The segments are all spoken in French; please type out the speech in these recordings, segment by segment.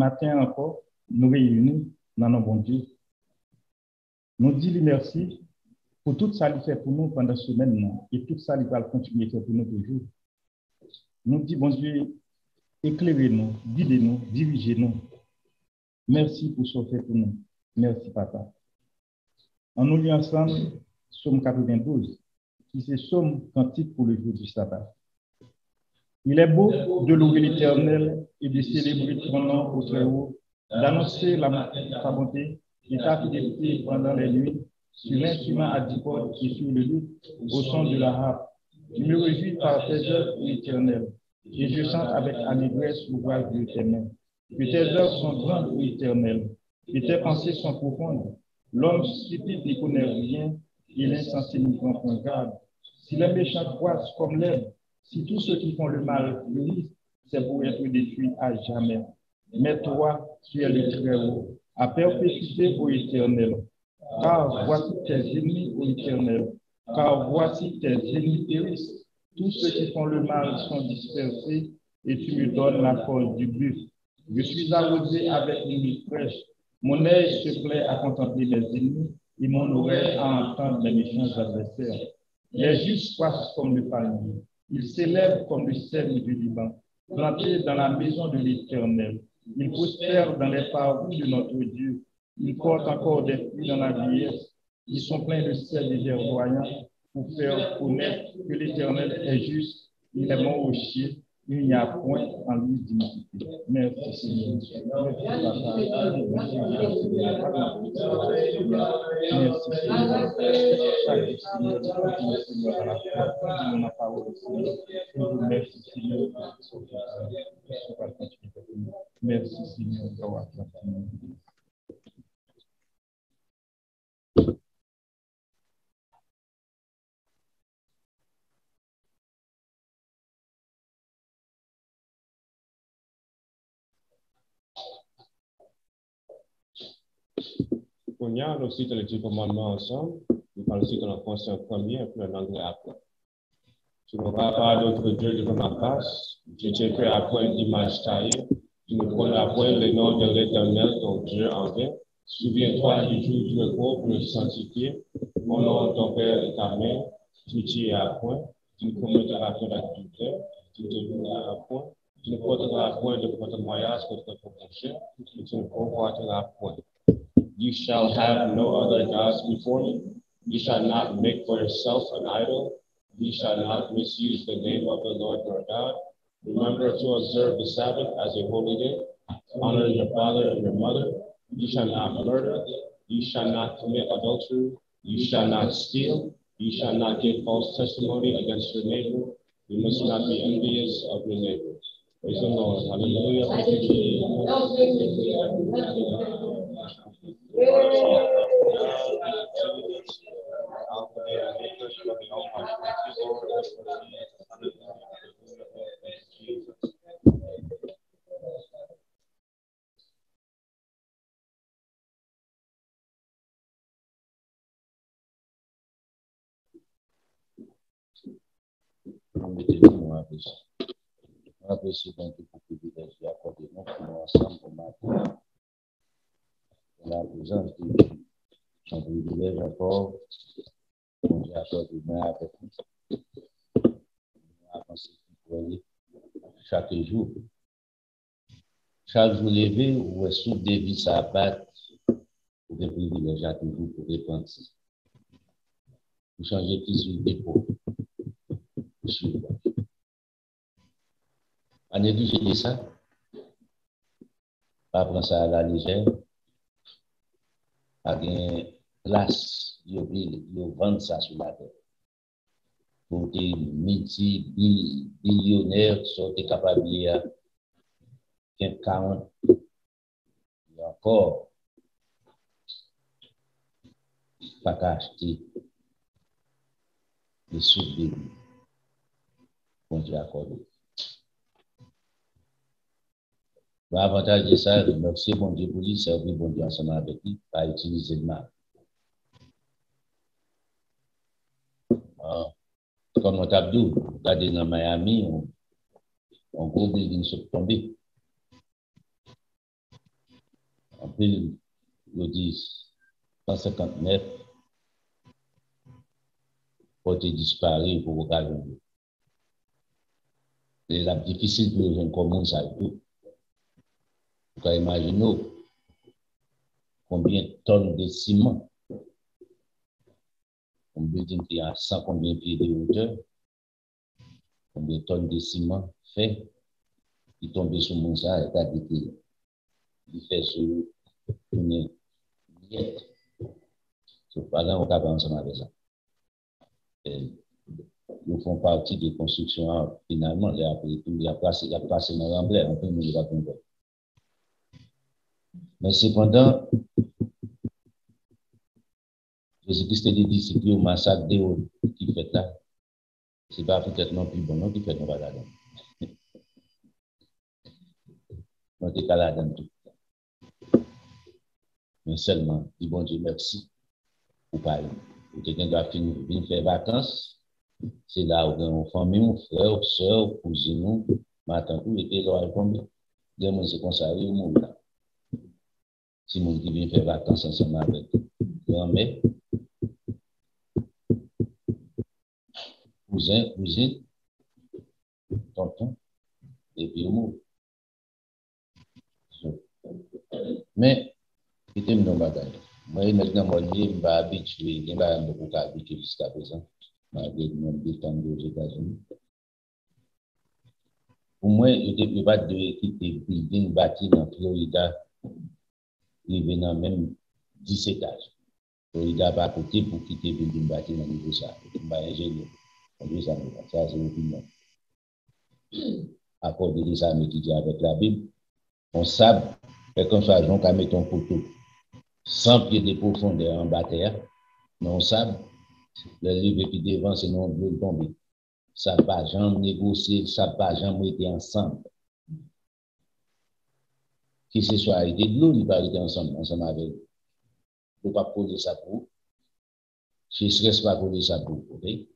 matin encore, nous réunis dans nos bon Dieu. Nous disons merci pour tout ça qu'il fait pour nous pendant cette semaine et tout ça qu'il va continuer à faire pour nous toujours. Nous disons, bon Dieu, éclairez-nous, guidez-nous, dirigez-nous. Merci pour ce que fait pour nous. Merci, Papa. On nous lit ensemble Psaume 92, qui c'est Psaume cantique pour le jour du sabbat. Il est beau de louer l'Éternel et de célébrer ton nom au Très-Haut, d'annoncer ta bonté et ta fidélité pendant les nuits, sur l'instrument à 10 cordes et sur le luth, au son de la harpe. Je me réjouis par tes œuvres, Éternel, et je chante avec allégresse l'ouvrage de tes mains. Que tes œuvres sont grandes, Éternel, et tes pensées sont profondes. L'homme stupide ne connaît rien, et l'insensé n'y prend point garde. Si les méchants croissent comme l'herbe, si tous ceux qui font le mal fleurissent, c'est pour être détruits à jamais. Mais toi, tu es le Très-Haut, à perpétuité, ô Éternel. Car voici tes ennemis, ô Éternel. Car voici tes ennemis périssent. Tous ceux qui font le mal sont dispersés, et tu me donnes la force du buffle. Je suis arrosé avec une nuit fraîche. Mon œil se plaît à contempler mes ennemis, et mon oreille à entendre mes méchants adversaires. Les justes croissent comme le palmier. Ils s'élèvent comme le cèdre du Liban, plantés dans la maison de l'Éternel. Ils prospèrent dans les parvis de notre Dieu. Ils portent encore des fruits dans la vieillesse. Ils sont pleins de sel et verdoyants pour faire connaître que l'Éternel est juste. Il est bon au chier. Il n'y a point en lui d'iniquité. Merci Seigneur. Merci Papa. Merci Seigneur. Chaque Seigneur, continue Seigneur dans la foi. Continue ma parole Seigneur. Je vous remercie Seigneur pour ce que tu vas continuer. Merci Seigneur. On y a aussi les 10 commandements ensemble. Nous parlons aussi de la français en premier et puis en anglais après. Tu ne vas pas d'autre Dieu devant ma face. Je t'ai fait à point d'image taillée. Tu ne prendras point le nom de l'Éternel, ton Dieu, en vain. Souviens-toi du jour du repos pour le sanctifier. Honore ton père et ta mère. Tu t'y à point. Tu ne commettras point d'adultère. Tu ne te loueras point. Tu ne porteras point de contre-mariage contre ton prochain. Et tu ne convoiteras point. You shall have no other gods before me. You shall not make for yourself an idol. You shall not misuse the name of the Lord your God. Remember to observe the Sabbath as a holy day. Honor your father and your mother. You shall not murder. You shall not commit adultery. You shall not steal. You shall not give false testimony against your neighbor. You must not be envious of your neighbor. Praise the Lord. Hallelujah. Apprécie donc pour privilège accordé nous pour nous ensemble au matin. La présence de Dieu. Son privilège encore, on Dieu accorde demain avec nous. Nous avancer chaque jour. Chaque jour levé, ou est sous des vies sabbat, pour des privilèges à toujours pour repentir. Pour changer plus sur le dépôt. À négliger ça, pas prendre ça à la légère, à une place, de vendre ça sur la terre. Pour des multi-billionnaires qui sont capables de 40 et encore, pas qu'à acheter les sous-bébés qu'on Dieu accorde. L'avantage de ça, remercier bon Dieu pour lui, servir bon Dieu ensemble avec lui, pas utiliser le mal. Comme on t'a dit, regardez dans Miami, on gros building se tomber. pile, je dis 159, pour te disparaître pour regarder. C'est la difficile de les communes, ça tout. Vous pouvez imaginer combien de tonnes de ciment, un building qui a 100 combien de pieds de hauteur, combien de tonnes de ciment fait, qui tombe sur mon ça et habité. Il fait sur une miette. Pendant qu'on va ensemble avec ça. Nous font partie des constructions finalement, il a passé dans l'emblème, on peut nous va comprendre. Mais cependant, Jésus-Christ a dit disciples au massacre des hauts qui fait là. C'est pas peut-être non plus bon, non, qui fait non pas là-dedans. On est là-dedans tout. Mais seulement, dis bon Dieu merci pour parler. Ou quelqu'un doit finir faire vacances. C'est là où on famille, mon frère, soeur, cousin, ma tante, ou était là, combien? Des gens se consacrent au monde là. Si mon qui vient faire vacances ensemble avec grand-mère, cousine, tonton, et puis au monde. Mais, c'était une bagaille. Moi, maintenant, moi, je suis habitué, je suis beaucoup habitué jusqu'à présent, malgré le nombre de temps aux États-Unis. Pour moi, je ne peux pas quitter building bâti dans Florida, il venant même 10 étages. Florida pas à côté pour quitter building bâti dans le niveau ça. Je suis ingénieur. Ça, c'est l'opinion. À cause de ça, mais qui dit avec la Bible, on sable, quelqu'un soit donc à mettre un poteau 100 pieds de profondeur en bas terre, mais on sable, le livre puis devant, c'est non bleu tomber. Ça ne va jamais négocier, ça ne va jamais être ensemble. Qui ce soit avec de l'eau, il va être ensemble avec eux. Il ne faut pas poser ça pour vous. Je ne serais pas poser ça pour vous. Okay?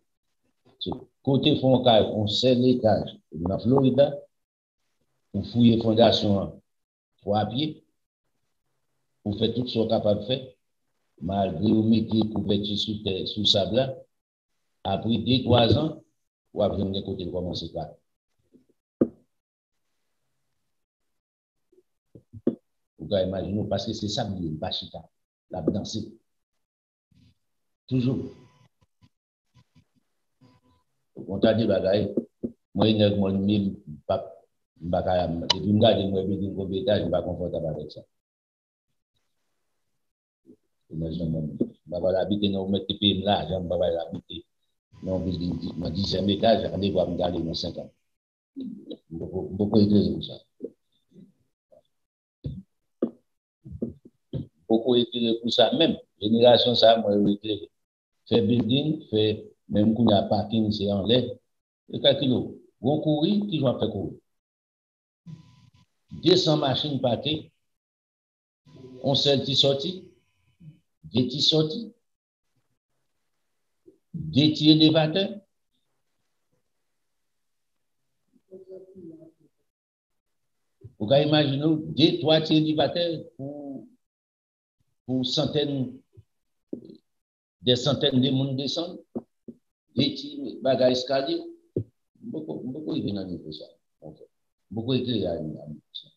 Côté Foncaille, on sait l'étage. Dans Florida, on fouille les fondations 3 pieds. On fait tout ce qu'on est capable de faire. Malgré vous mettez couverture sous le sable, après 2-3 ans, vous avez besoin de côté commencer par. Vous pouvez imaginer, parce que c'est ça, il n'y a pas chita, la danser. Toujours. On t'a dit, moi, il n'y a pas de mille, depuis que je regarde, moi, je ne suis pas confortable avec ça. Je ne vais pas habiter dans le pays là, je ne vais pas habiter dans le 10e étage, je vais voir me garder dans 5 ans. Beaucoup éclairé pour ça. Beaucoup éclairé pour ça, même. Génération, ça, moi, éclairé. Fait building, fait même quand il y a parking, c'est en l'air. Et calculez, on courir, qui va faire courir? 200 machines parquées, on seul qui sorti, 2 qui sorti, 2 qui élévateurs. Vous pouvez imaginer 2-3 élévateurs pour centaines, des centaines de monde descendent, 2 petits bagages escaliers. Beaucoup de gens ont ça. Beaucoup de gens ont ça.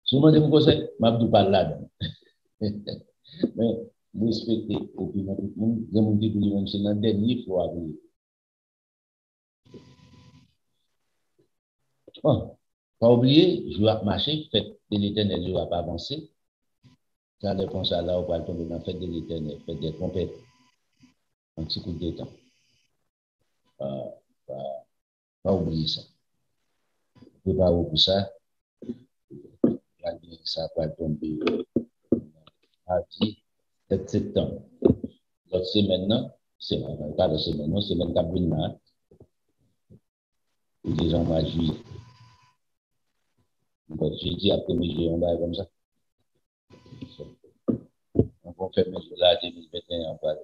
Souvent, je me conseille, je ne parle là. Mais, vous respectez l'opinion de tout le monde. Je me dis que c'est la dernière fois. Bon, pas oublier, je vais marcher, faites de l'éternel, je ne vais pas avancer. Quand les pensées là, on va tomber dans fête de l'éternel, faites des trompettes. Un petit coup de temps. Pas oublier ça. Préparez-vous pour ça. Ça va tomber mardi 7 septembre. L'autre semaine, c'est pas la semaine, non, c'est même Gabriel, ou des gens à juillet. J'ai dit après mes juillet, on va comme ça. On va faire mes jours là 2021, on va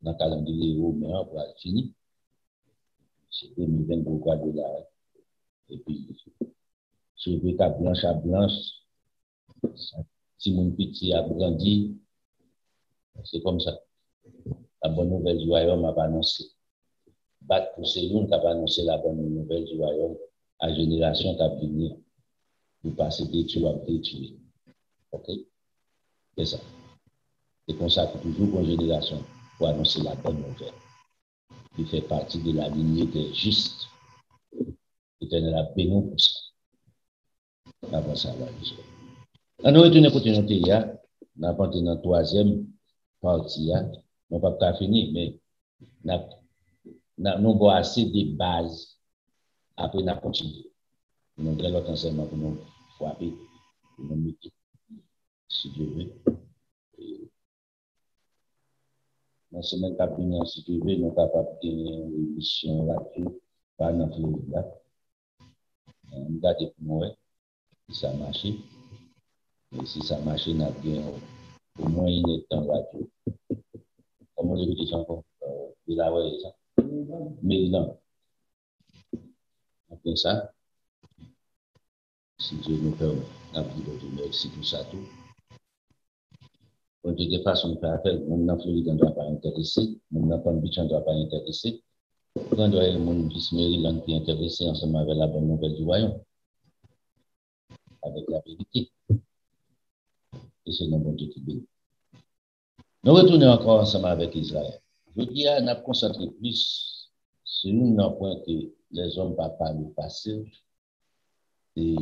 dans le calendrier, mais on va finir. C'est 2022 quoi de là. Et puis, cheveux à blanche, si mon petit a grandi, c'est comme ça. La bonne nouvelle du royaume m'a annoncé. Battre pour ces gens qui a annoncé la bonne nouvelle du royaume à la génération qui a venir pour passer des tués à des tués. Ok? C'est ça. C'est comme ça que toujours pour une génération pour annoncer la bonne nouvelle. Il fait partie de la lignée des justes. L'Éternel a béni pour ça. Avant ça, là, on a retourné côté notre hier, on a passé dans la troisième partie, on n'a pas fini, mais nous avons assez de bases. Après, on a continué. Nous avons l'autre enseignement pour nous frapper, pour nous mettre, si Dieu veut. Dans la semaine qui si Dieu veut, nous sommes capables de faire une émission là-dessus, pas dans le là. On regarde pour moi, si ça marche. Et si ça marche, on a bien au moins une temps là-dessus. Comme on dit encore, de la ouais, ça. Mais non. Après ça, si Dieu nous permet, on a plus de merci pour ça tout. De toute façon, on fait appel, mon enfant ne doit pas intéresser, mon enfant ne doit pas intéresser. Quand doit être mon fils Maryland qui est intéressé ensemble avec la bonne nouvelle du royaume, avec la vérité. Et c'est le bon Dieu qui bénit. Nous retournons encore ensemble avec Israël. Je dis, on a concentré plus sur un point que les hommes ne peuvent pas nous passer, c'est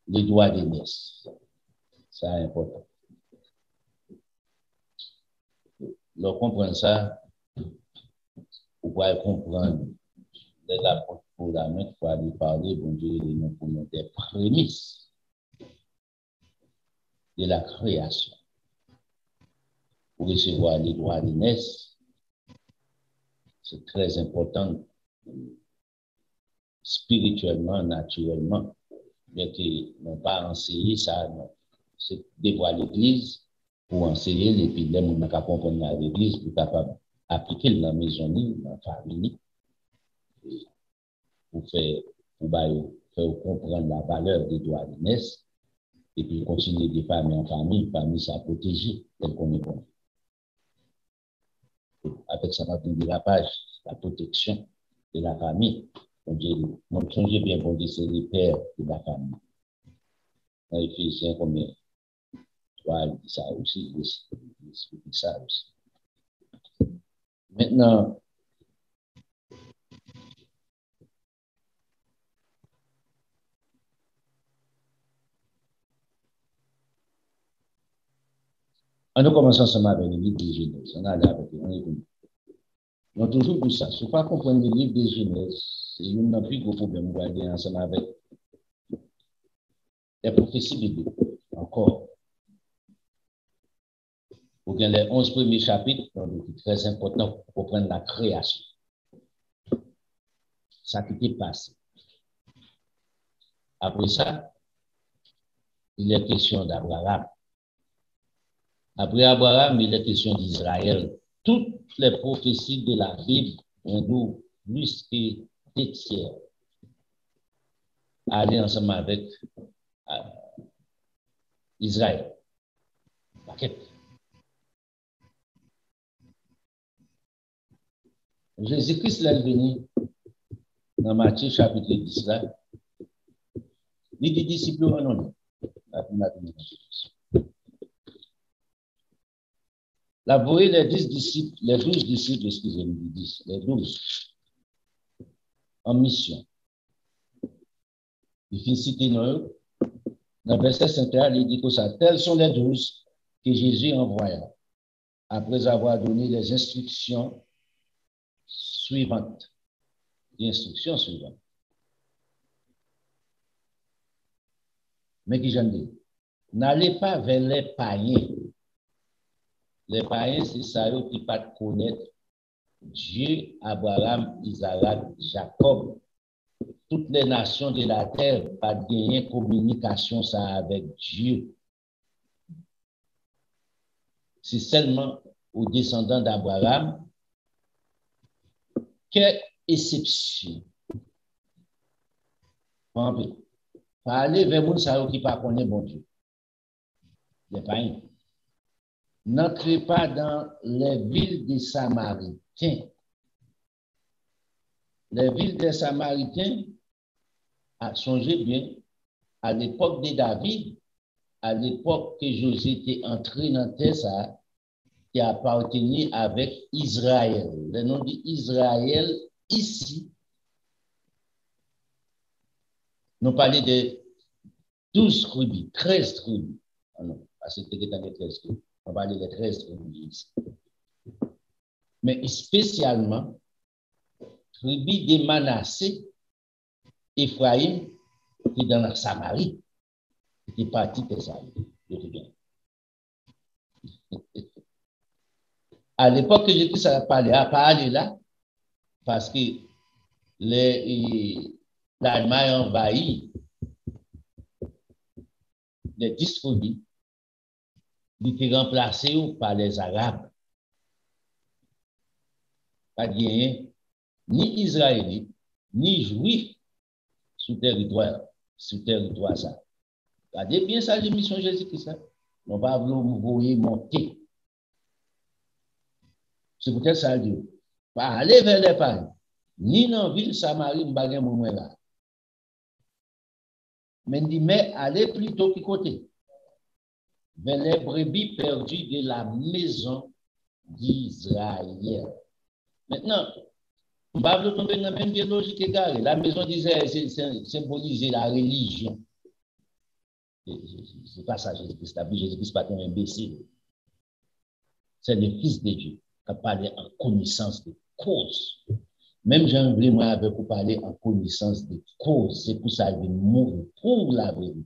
les droits des naisses. C'est important. Leur comprendre ça, vous pouvez comprendre les apôtres pour la mettre, pour aller parler, bon Dieu, pour nous des prémices de la création. Pour recevoir les droits des naisses, c'est très important spirituellement, naturellement, bien qu'ils n'ont pas enseigné ça, non. C'est devoir l'église pour enseigner les pays, les gens qui comprennent à l'église pour capable appliquer dans la maison, dans la famille, pour faire comprendre la valeur des droits de naissance et puis continuer de famille en famille, famille ça protéger tel qu'on est bon. Avec ça, on va donner la page, la protection de la famille. Mon songez bien, bon Dieu, c'est les pères de la famille. Dans Éphésiens, combien? 3, il dit ça aussi, il dit ça aussi. Maintenant, nous commençons ensemble avec le livre de Genèse. On a allé avec eux. On a toujours dit ça. Si vous ne comprenez pas le livre de Genèse, c'est une des plus gros problèmes qu'on a ensemble avec les prophéties bibliques. Encore. Vous avez les 11 premiers chapitres, donc c'est très important pour comprendre la création. Ça qui est passé. Après ça, il est question d'Abraham. Après Abraham, il est question d'Israël. Toutes les prophéties de la Bible ont plus que des tiers. Aller ensemble avec Israël. Jésus-Christ l'a venu dans Matthieu chapitre 10 là. Il dit disciples en nom. Là, vous voyez les 12 disciples, excusez-moi, les 12 en mission. Il fait citer dans le verset 51, il dit que ça, tels sont les 12 que Jésus envoya après avoir donné les instructions suivantes. L'instruction suivante. Mais qui j'en dis? N'allez pas vers les païens. Les païens, c'est ça qui ne pas connaître Dieu, Abraham, Isaac, Jacob. Toutes les nations de la terre pas gagner communication ça avec Dieu. C'est seulement aux descendants d'Abraham. Quelle exception. Parler vers moun sa qui pas connaît bon Dieu. Les païens. N'entrez pas dans les villes des Samaritains. Les villes des Samaritains, songez bien, à l'époque de David, à l'époque que José était entré dans Tessa, qui appartenait avec Israël. Le nom d'Israël, ici, nous parlons de 12 tribus, 13 tribus. Ah non, parce que c'était dans les 13 tribus. On parle de 13 tribus ici. Mais spécialement, tribu de Manassé, Ephraim, qui est dans la Samarie, qui est parti de ça. À l'époque que j'ai dit ça, parler là, parce que l'Allemagne envahit les 10 tribus, il était remplacé par les Arabes. Pas de ni Israélites, ni Juifs sous territoire ça. Regardez bien ça, l'émission Jésus-Christ. On va vous voyer monter. C'est peut-être ça le Dieu. Pas aller vers les païens. Ni dans la ville Samarie, nous ne sommes pas là. Mais allez plutôt qui côté. Vers les brebis perdues de la maison d'Israël. Maintenant, on va tomber dans la même biologique égarée. La maison d'Israël, c'est symboliser la religion. C'est pas ça, Jésus-Christ. Jésus-Christ n'est pas un imbécile. C'est le Fils de Dieu qui a parlé en connaissance de cause. Même Jean-André, moi, avec vous parler en connaissance de cause. C'est pour ça qu'il mourir pour la vérité.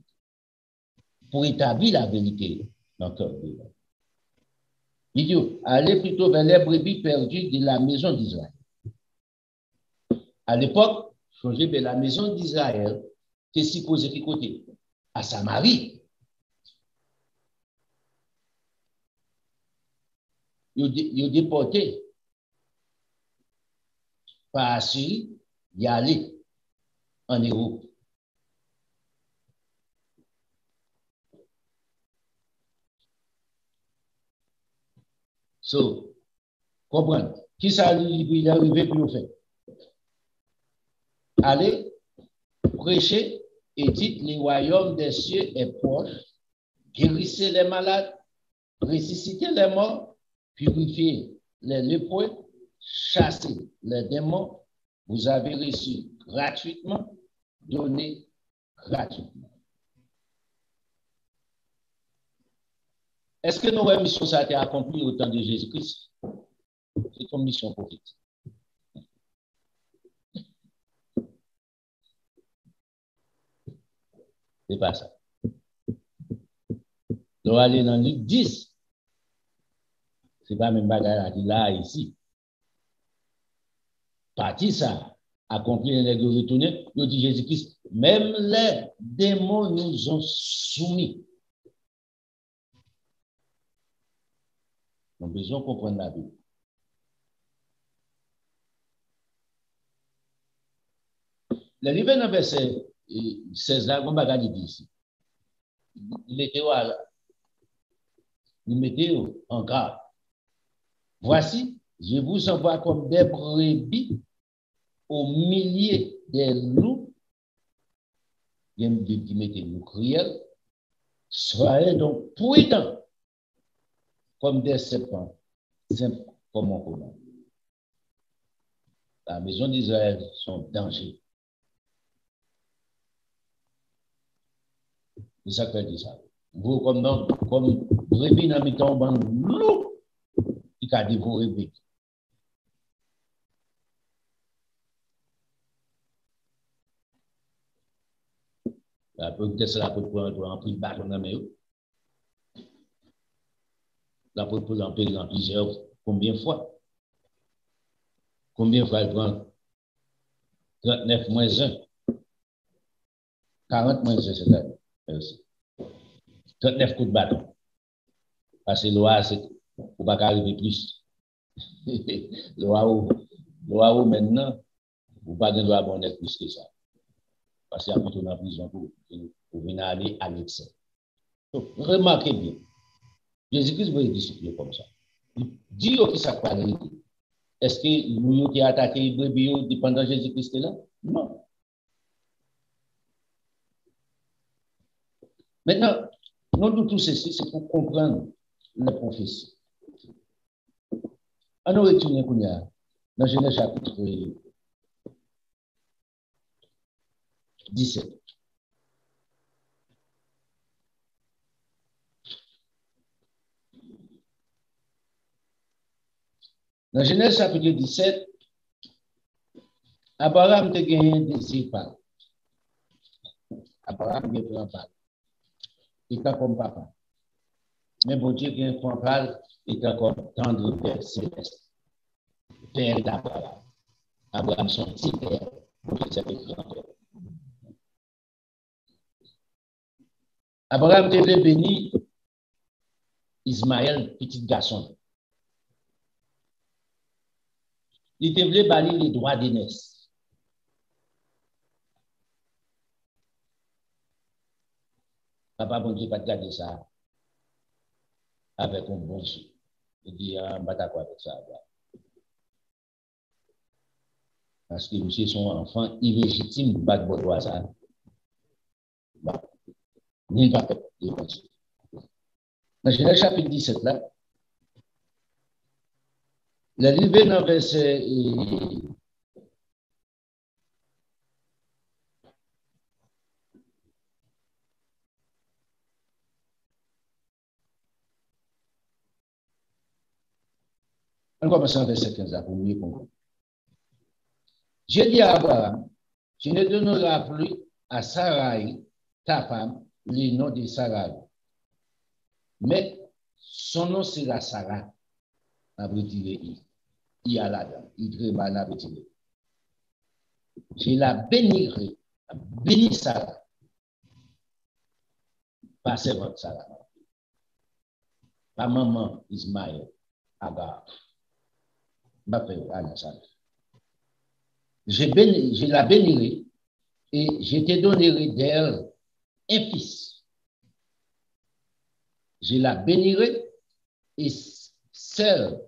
Pour établir la vérité dans le cœur de l'homme. Il dit, allez plutôt vers les brebis perdues de la maison d'Israël. À l'époque, changer de la maison d'Israël, c'est supposé qui côté? À Samarie. Ils ont déporté par Assyrie, y aller en Europe. So, comprenez? Qui ça il est arrivé pour nous faire? Allez, prêcher et dites le royaume des cieux est proche, guérissez les malades, ressuscitez les morts, purifiez les lépreux, chassez les démons, vous avez reçu gratuitement, donné gratuitement. Est-ce que nos missions ça a été accomplie au temps de Jésus-Christ? C'est une mission prophétique. C'est pas ça. Donc, aller dans Luc 10, c'est pas même bagarre là, ici. Parti ça, accompli les de retourner, nous dit Jésus-Christ, même les démons nous ont soumis. Nous avons besoin de comprendre la Bible. Le livre dans verset 16 là, on va dire ici. Il mettait en garde. Voici, je vous envoie comme des brebis au milieu des loups. Il y a qui mettait loups cruels. Soyez donc prudents comme des serpents, simples comme un colombe. La maison d'Israël sont danger. C'est ça que dit ça. Vous, comme brebis dans le temps, loup, il a dévoré vite. Peut-être c'est la pour en prix de bâton dans mes la pour l'empêcher en plusieurs, combien de fois? Combien de fois elle prend 39 moins 1, 40 moins 1, c'est ça. Merci. 39 coups de bâton. Parce que loi, c'est pour pas arriver plus. Loi où maintenant, vous pas de loi bonne plus que ça. parce qu'il y a plutôt dans la prison pour venir aller à l'excès. Donc, remarquez bien, Jésus-Christ veut discipliner comme ça. Dis qui ça parle. Est-ce que nous qui attaqué les brebis pendant Jésus-Christ là? Non. Maintenant, nous tout ceci, c'est pour comprendre la prophétie. On aurait retourné dans Genèse chapitre 17. Dans Genèse chapitre 17, Abraham a gagné des pas. Abraham a pris un pas. Il est comme papa. Mais bon Dieu qui est un pâle, il est encore tendre Père céleste. Père d'Abraham. Abraham, son petit père, pour que ça grand-père. Abraham devait bénir Ismaël, petit garçon. Il devait bannir les droits d'aînesse. Papa, bon Dieu, pas de garder ça avec un bon jeu. Il dit, on va d'accord avec ça. Parce que monsieur, son enfant illégitime, pas de bon ça. Ni pas de dans Genèse chapitre 17, là, il est arrivé dans le verset. On commence en verset 15 pour mieux comprendre. J'ai dit à Abraham, je ne donnerai plus à Sarai, ta femme, le nom de Sarai. Mais son nom sera Sarah. Il y a là-dedans. Je la bénirai. Bénis Sarah. Pas servante Sarah. Pas maman Ismaël. Agar. Je la bénirai et je te donnerai d'elle un fils. Je la bénirai et celle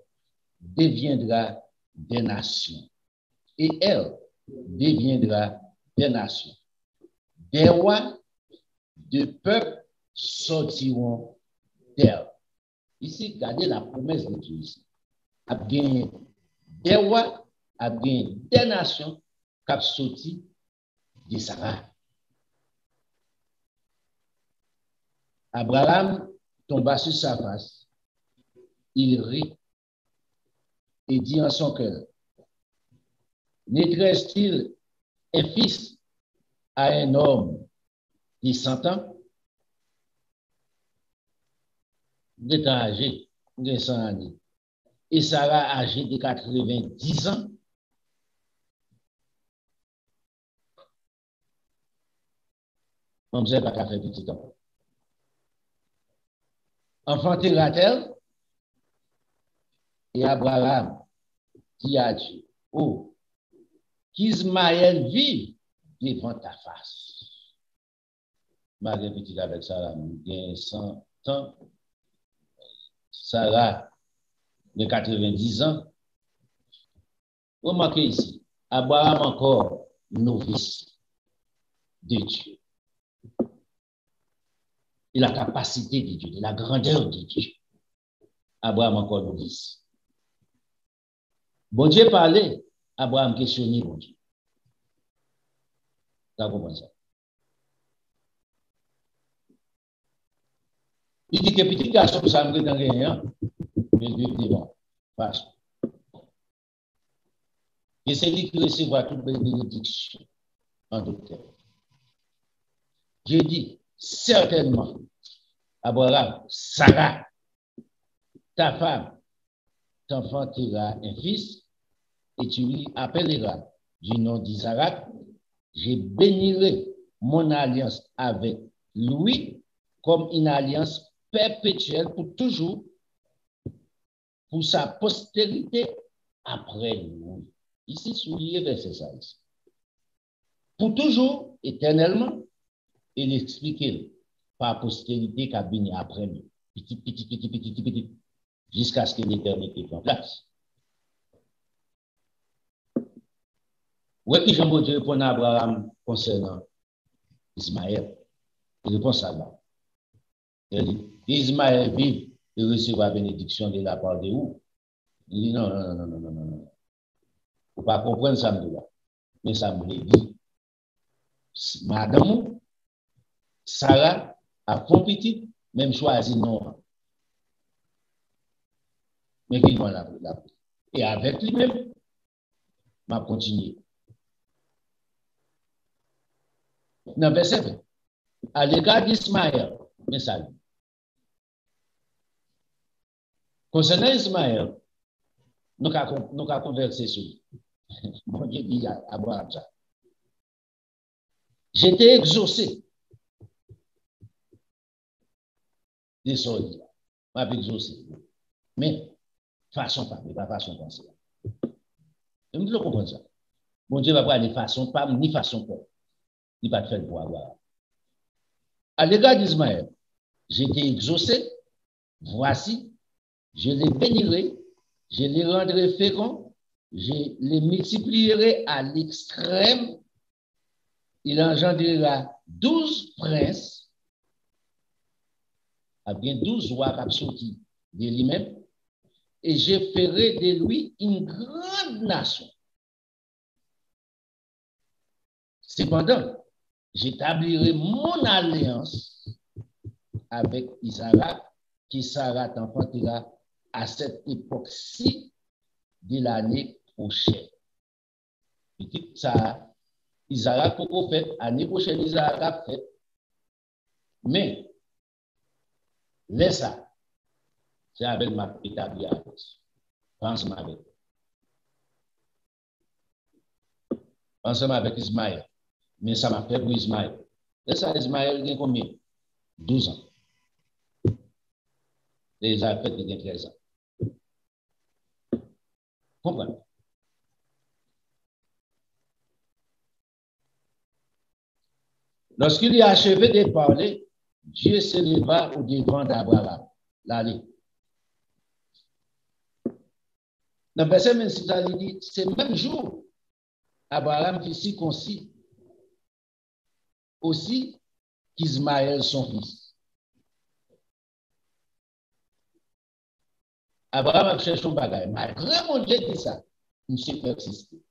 deviendra des nations. Et elle deviendra des nations. Des rois de peuples sortiront d'elle. Ici, regardez la promesse de Dieu ici. A gagné des rois, a gagné des nations qui ont sorti de Sarah. Abraham tomba sur sa face. Il rit et dit en son cœur, naîtrait-il un fils à un homme de 100 ans? De temps âgé, de 100 années. Et Sarah âgée de 90 ans. On ne sait pas qu'à faire petit temps. Enfantera-t-elle? Et Abraham dit à Dieu, oh, qu'Ismaël vive devant ta face. Marie petite avec Sarah, il y a 100 ans. Sarah, de 90 ans. Remarquez ici, Abraham encore novice de Dieu. Et la capacité de Dieu, de la grandeur de Dieu. Abraham encore novice. Bon Dieu parlait, Abraham questionnait bon Dieu. Vous comprenez ça? Il dit que petit garçon, ça me dans rien, mais Dieu dit non, passe. Et c'est lui qui recevra toute bénédiction en d'autres termes. J'ai dit, certainement, Abraham, Sarah, ta femme, t'enfantera un fils, et tu lui appelleras du nom d'Isaac. Je bénirai mon alliance avec lui comme une alliance perpétuelle pour toujours, pour sa postérité après lui. Ici, soulignez verset ça ici. pour toujours, éternellement, et l'expliquer par postérité qui a béni après lui. Petit, jusqu'à ce que l'éternité soit en place. Où est-ce que Jean-Baptiste répond à Abraham concernant Ismaël? Il répond ça là. Il dit, Ismaël vive et recevra bénédiction de la part de où? Il dit non. Il ne faut pas comprendre ça là. Mais ça me dit, madame, Sarah a fond petit, même choisi non. Mais qu'il va la. Et avec lui-même, m'a continué. Dans verset 20, à l'égard d'Ismaël, mais ça. Concernant Ismaël, nous avons conversé sur lui. Bon Dieu dit à Abraham ça. J'étais exaucé. Des soldes. Pas exaucé. Mais, façon pas, pas façon penser. Vous devez comprendre ça. Bon Dieu va pas aller façon pas, ni façon pas. Il va te faire pour avoir. À l'égard d'Ismaël, j'étais exaucé. Voici, je les bénirai, je les rendrai féconds, je les multiplierai à l'extrême. Il engendrera 12 princes, avec 12 rois qui ont sorti de lui-même, et je ferai de lui une grande nation. Cependant, j'établirai mon alliance avec Isaac, qui Sarah t'enfantera à cette époque-ci de l'année prochaine. Petite ça, Isaac pour fait, l'année prochaine, Isaac a fait. Mais, laisse ça, c'est avec ma établie alliance. Pense-moi avec. Pense-moi avec Ismaël. Mais ça m'a fait pour Ismaël. Laisse ça, Ismaël, il y a combien? 12 ans. Les a fait de 13 ans. Comprenez? Lorsqu'il a achevé de parler, Dieu se leva au devant d'Abraham. L'allée. Dans le verset 26, il dit, c'est le même jour, Abraham qui circoncis aussi qu'Ismaël son fils. Abraham a cherché son bagage. Malgré mon Dieu dit ça, il s'est persisté.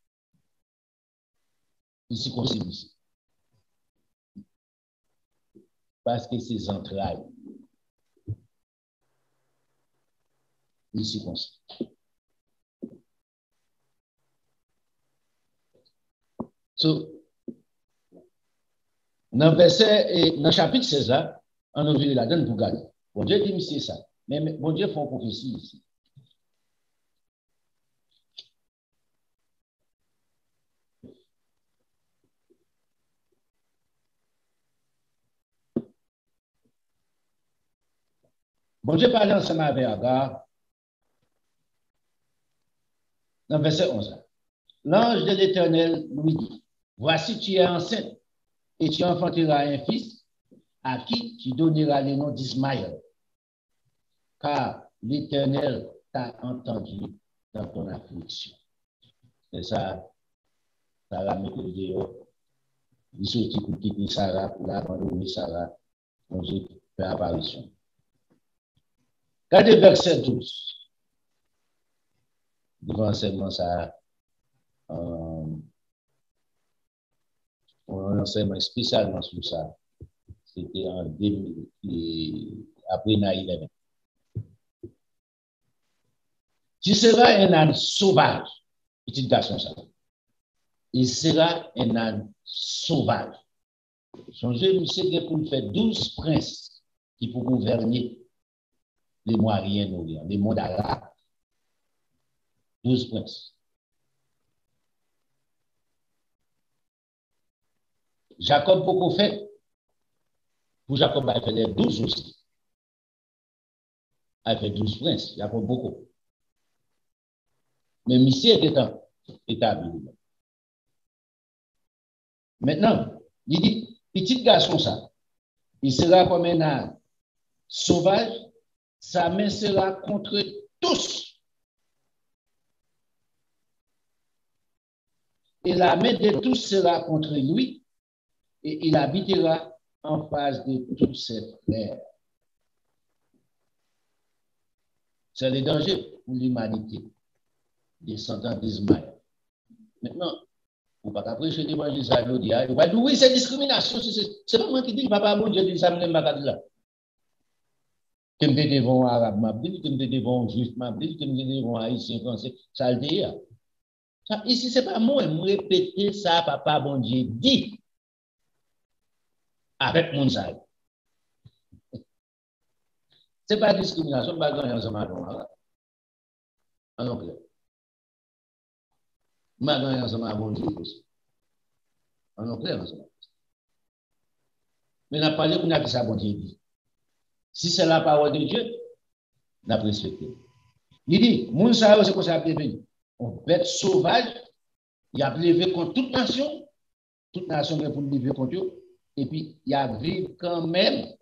Il circoncis aussi. Parce que ses entrailles, il circoncis. So, dans le chapitre 16, on a vu la donne pour garder. Bon Dieu dit, c'est ça. Mais bon Dieu fait une prophétie ici. Bon Dieu parlait ensemble avec Agar. Dans le verset 11. L'ange de l'Éternel lui dit, voici tu es enceinte et tu enfanteras un fils à qui tu donneras le nom d'Ismaël, car l'Éternel t'a entendu dans ton affliction. C'est ça, Sarah met le dehors. Il sortit pour quitter Sarah, pour l'abandonner Sarah, quand j'ai fait apparition. Regardez verset 12. Devant enseignement, ça, un enseignement spécialement sur ça. C'était en 2000, après 9/11. Tu seras un âne sauvage. Petite garçon, ça. Il sera un âne sauvage. Songez, monsieur, pour faire 12 princes qui pourront gouverner les Moyen-Orient, les mondes arabes. 12 princes. Jacob beaucoup fait. Pour Jacob, il fait 12 aussi. Il fait 12 princes. Jacob beaucoup. Mais monsieur était établi. Maintenant, il dit, petit garçon ça, il sera comme un âne sauvage, sa main sera contre tous. Et la main de tous sera contre lui, et il habitera en face de tous ses frères. C'est le danger pour l'humanité, descendant d'Ismaël. Maintenant, on ne peut pas prêcher l'évangile, ça veut dire, oui, c'est discrimination, c'est pas moi qui dis, papa, mon Dieu, dit ça, je ne pas là. Que me devons arabe, que me devons juif, que me devons haïtien, français, ça le dit. Ici, ce n'est pas moi, je répéter ça, papa, bon Dieu, dit, avec mon salle. Ce n'est pas discrimination, ce n'est pas grand ensemble avec en anglais. Je ne suis pas ensemble avec bon Dieu aussi. En anglais, ensemble. Mais on a parlé qu'on a dit ça, bon Dieu dit. Si c'est la parole de Dieu, on a respecté. Il dit, mon salle, c'est quoi ça a prévenu? On bête sauvage, il a levé contre toute nation qui est pour lever contre eux, et puis il a vécu quand même.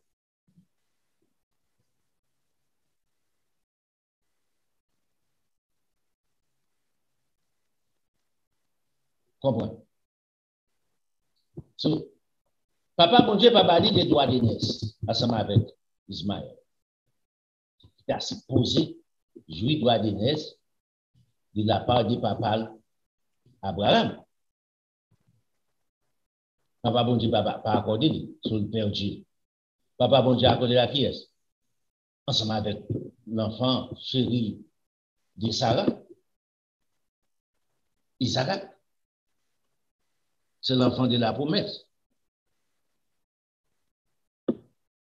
Comprends? So, papa, bon Dieu, papa dit des droits d'aînesse, ensemble avec Ismaël. Il a supposé jouir droit d'aînesse de la part de papa Abraham. Papa, bon Dieu, papa, pas accordé sur le père Dieu. Papa, bon Dieu, a accordé la pièce. Ensemble avec l'enfant chéri de Sarah, Isaac. C'est l'enfant de la promesse.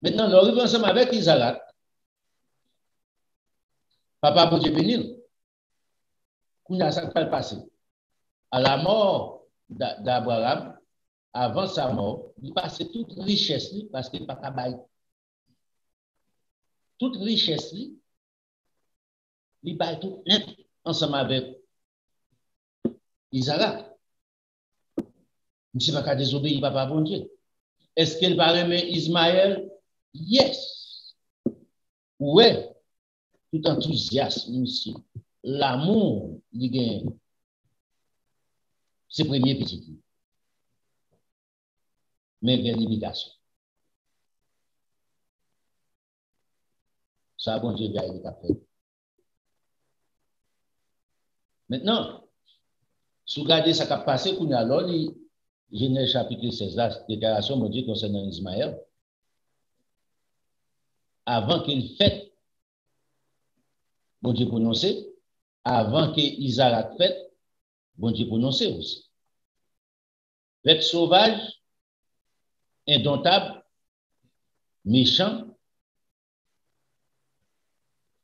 Maintenant, nous arrivons ensemble avec Isaac. Papa, bon Dieu, béni. Qu'on a ça qui va passer. À la mort d'Abraham, avant sa mort, il passait toute richesse parce qu'il n'a pas bail. Toute richesse, il bail tout net ensemble avec Isaac. Je ne sais pas désobéir, papa, bon Dieu. Est-ce qu'il va aimer Ismaël? Yes. Ouais. Tout enthousiasme ici. L'amour, il gagne. C'est premier petit. Mais il y a une limitation. Ça, bon Dieu, il y a une fait. Maintenant, si vous regardez ce qui a passé, qu'on a là, Genèse chapitre 16, la déclaration, mon Dieu, concernant Ismaël, avant qu'il fête, bon Dieu prononcé, avant que Isaac fête, bon Dieu prononcé aussi. Bête sauvage, indomptable, méchant,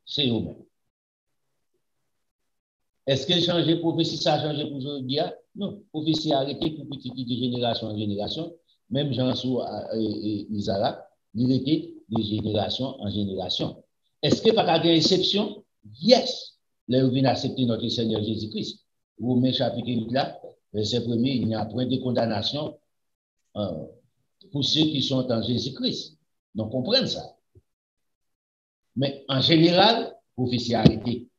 c'est eux-mêmes. Est-ce qu'il a changé prophétie, ça a changé pour aujourd'hui? Non, prophétie a arrêté pour petit de génération en génération. Même Jean sous Isaac, il était de génération en génération. Est-ce qu'il n'y a pas de exception? Yes. Là, vous venez accepter notre Seigneur Jésus-Christ. Romains chapitre 8 là, verset 1er, il n'y a point de condamnation pour ceux qui sont en Jésus-Christ. Donc, comprenez ça. Mais en général, prophétie a arrêté.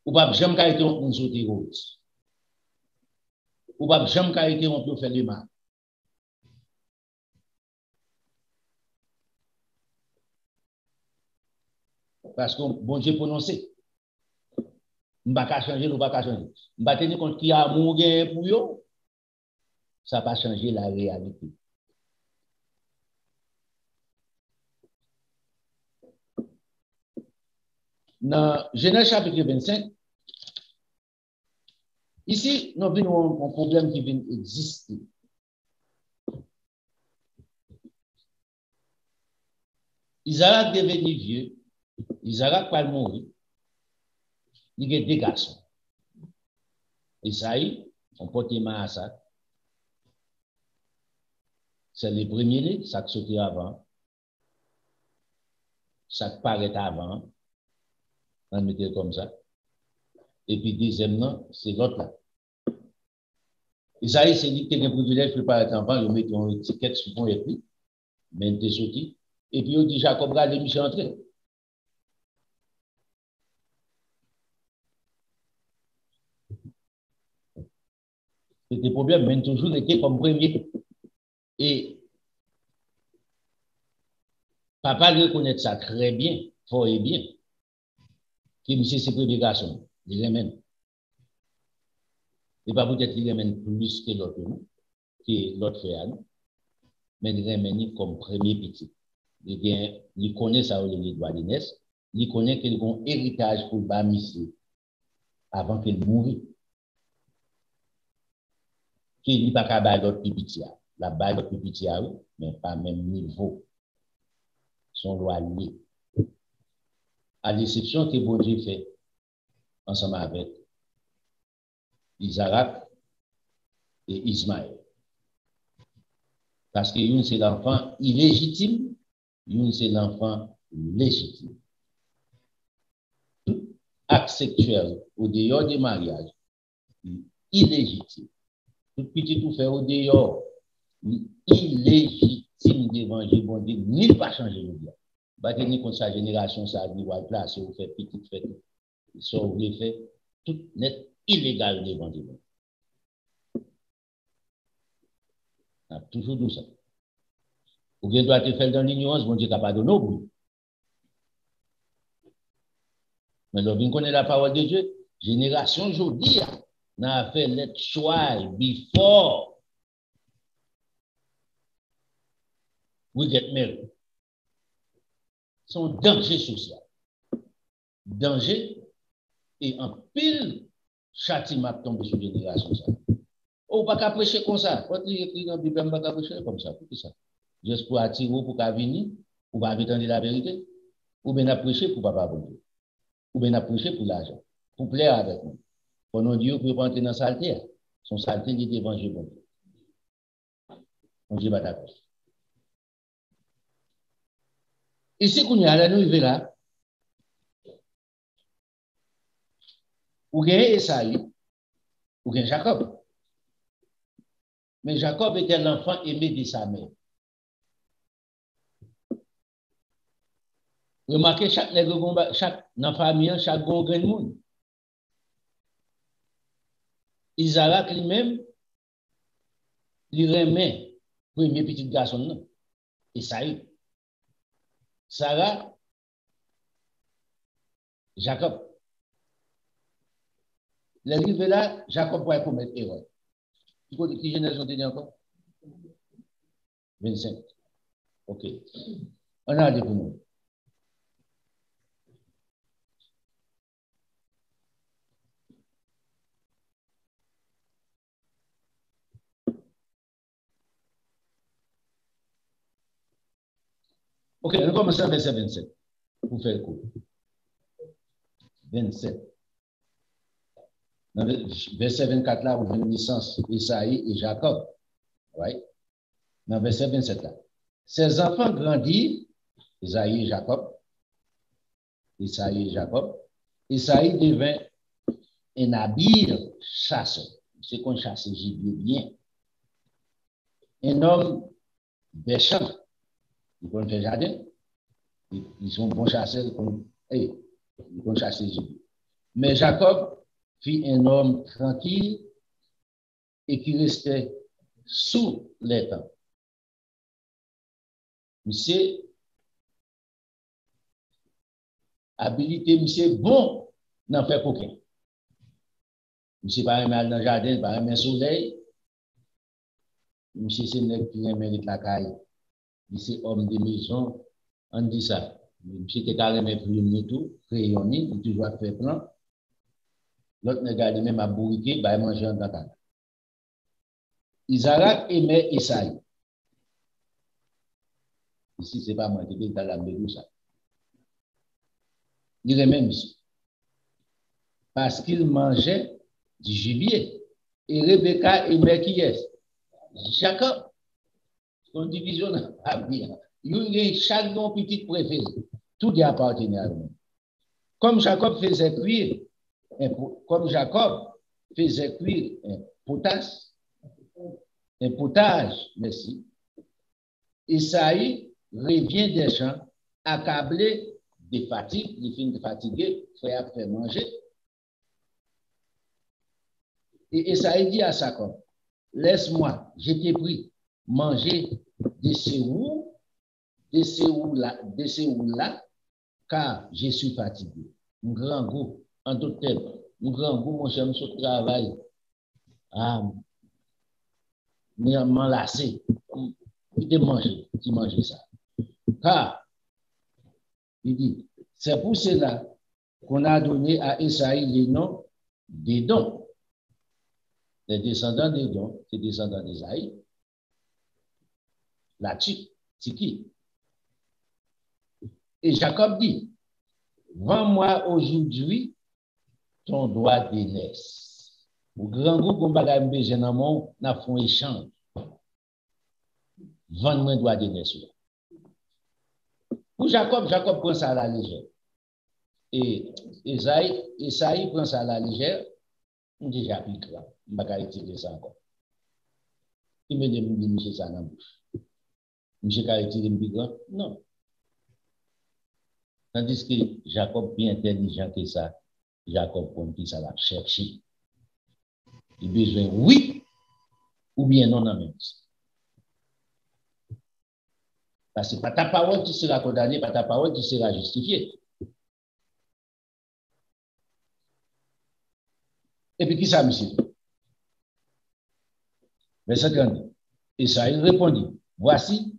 Ou pas jamais qu'à été on sauter route. Ou pas jamais qu'à été on peut faire du mal. Parce que bon Dieu prononcé. On va pas changer, on va pas changer. On va tenir compte qu'il y a amour pour eux. Ça va pas changer la réalité. Dans Genèse chapitre 25, ici, nous avons un problème qui vient exister. Isaac est devenu vieux. Isaac va mourir. Il y a deux garçons. Isaïe, on porte main à ça. C'est le premier, ça qui sautait avant. Ça qui paraît avant. On mettait comme ça. Et puis, deuxièmement, c'est l'autre là. Isaïe, c'est dit que tu as un privilège de préparer ton enfant, il met ton étiquette sur ton écrit, mais tu es sorti. Et puis, il dit Jacob, regarde, il est entré. C'était le problème, mais toujours été comme premier. Et papa reconnaît ça très bien, fort et bien, que monsieur, c'est premier garçon, il remène. Et pas peut-être qu'il remène plus que l'autre, que l'autre frère, mais il remène comme premier petit. Il connaît ça, il doit naître, il connaît qu'il a un héritage pour le monsieur avant qu'il meure. Qu'il n'y a pas qu'à battre l'autre petit, la balle l'autre petit, mais pas même niveau. Son loi liée. À l'exception que bon Dieu fait ensemble avec Isaac et Ismaël. Parce que une c'est l'enfant illégitime, une c'est l'enfant légitime. Tout acte sexuel au dehors du mariage, illégitime. Tout petit tout fait au dehors, illégitime devant Dieu, bon Dieu, ni pas changer le bien. Battez ni contre sa génération, ça dit, ouais, place, vous faites petit, fait tout. Ça, vous fait tout net illégal devant Dieu. On a toujours dit ça. Ou bien doit te faire dans l'ignorance, bon Dieu n'a pas donné au bout. Mais lorsqu'on connaît la parole de Dieu, génération aujourd'hui, on a fait let choix before we get married. C'est un danger social. Danger et en pile châtiment tombe sur la génération. On ne peut pas prêcher comme ça. Quand il écrit dans la Bible, on ne peut pas prêcher comme ça. Pour ça. Juste pour attirer, pour qu'à venir, pour pas attendre la vérité, ou bien à prêcher pour papa bon Dieu, ou bien à prêcher pour l'argent, pour plaire avec nous. Pendant Dieu, pour pas entrer dans la saleté, son saleté dit évangile bon Dieu. Bon Dieu va d'accord. Et si qu'on y a nous arrivé là, ou bien Esaïe, ou bien Jacob. Mais Jacob était l'enfant aimé de sa mère. Remarquez, chaque dans la famille, chaque grand monde. Isaac lui-même, il remet le premier petit garçon, Esaïe. Sarah, Jacob. L'arrivée là, Jacob pourrait commettre erreur. Qui génération t'es encore? 25. OK. On a des pour nous. OK, on commence à verset 27 pour faire le coup. 27. Dans le verset 24 là, vous avez naissance Esaïe et Jacob. Right? Dans le verset 27 là. Ses enfants grandissent, Esaïe et Jacob. Esaïe et Jacob. Esaïe devint un habile chasseur. C'est qu'on chasse gibier bien. Un homme des champs. Ils vont faire jardin. Ils sont bons chasseurs. Ils vont chasser gibier. Mais Jacob fut un homme tranquille et qui restait sous les temps. Monsieur, habilité, monsieur, bon, n'en fait aucun. Monsieur, pas mal dans le jardin, pas un soleil. Monsieur, c'est nègre qui mérite la caille. Monsieur, homme de maison, on dit ça. Monsieur, t'es carrément plume tout, crayonné, il toujours fait plan. L'autre ne garde même à bourriquer, bah, manger en tant. Isaac aimait Esaïe. Ici, c'est pas moi qui dis dans la maison ça. Il aimait monsieur. Parce qu'il mangeait du gibier. Et Rebecca aimait qui est? Jacob. Son division n'a bien. Il y a chaque don petit préféré. Tout y appartenait à lui. Comme Jacob faisait cuire un potasse, un potage, merci. Esaïe revient des champs, accablé de fatigue, il finit fatigué, frère fait manger. Et Esaïe dit à Jacob, laisse-moi, je t'ai pris, manger de ces roues-là, car je suis fatigué. Un grand goût, en d'autres termes, un grand goût, mon cher, monsieur, travail. Ah, m'en lassé. Tu manges ça. Car, il dit, c'est pour cela qu'on a donné à Esaïe les noms des dons. Les descendants des dons, les descendants d'Esaïe. La Tiki. Et Jacob dit, vends-moi aujourd'hui ton droit d'aînesse. Au grand goût, qu'on va gagner jeune amour, n'a fait un échange. Vends-moi droit d'aînesse. Pour Jacob prend ça à la légère. Et Esaïe prend ça à la légère. Déjà plus grand. Je ne vais pas utiliser ça encore. Il me dit, monsieur, ça dans la bouche. Monsieur, va utiliser plus grand? Non. Tandis que Jacob, bien intelligent que ça, Jacob compte ça l'a cherché. Il a besoin oui ou bien non en même temps. Parce que par ta parole, tu seras condamné, par ta parole, tu seras justifié. Et puis qui ça, monsieur? Verset 32. Et ça, il répondit, voici,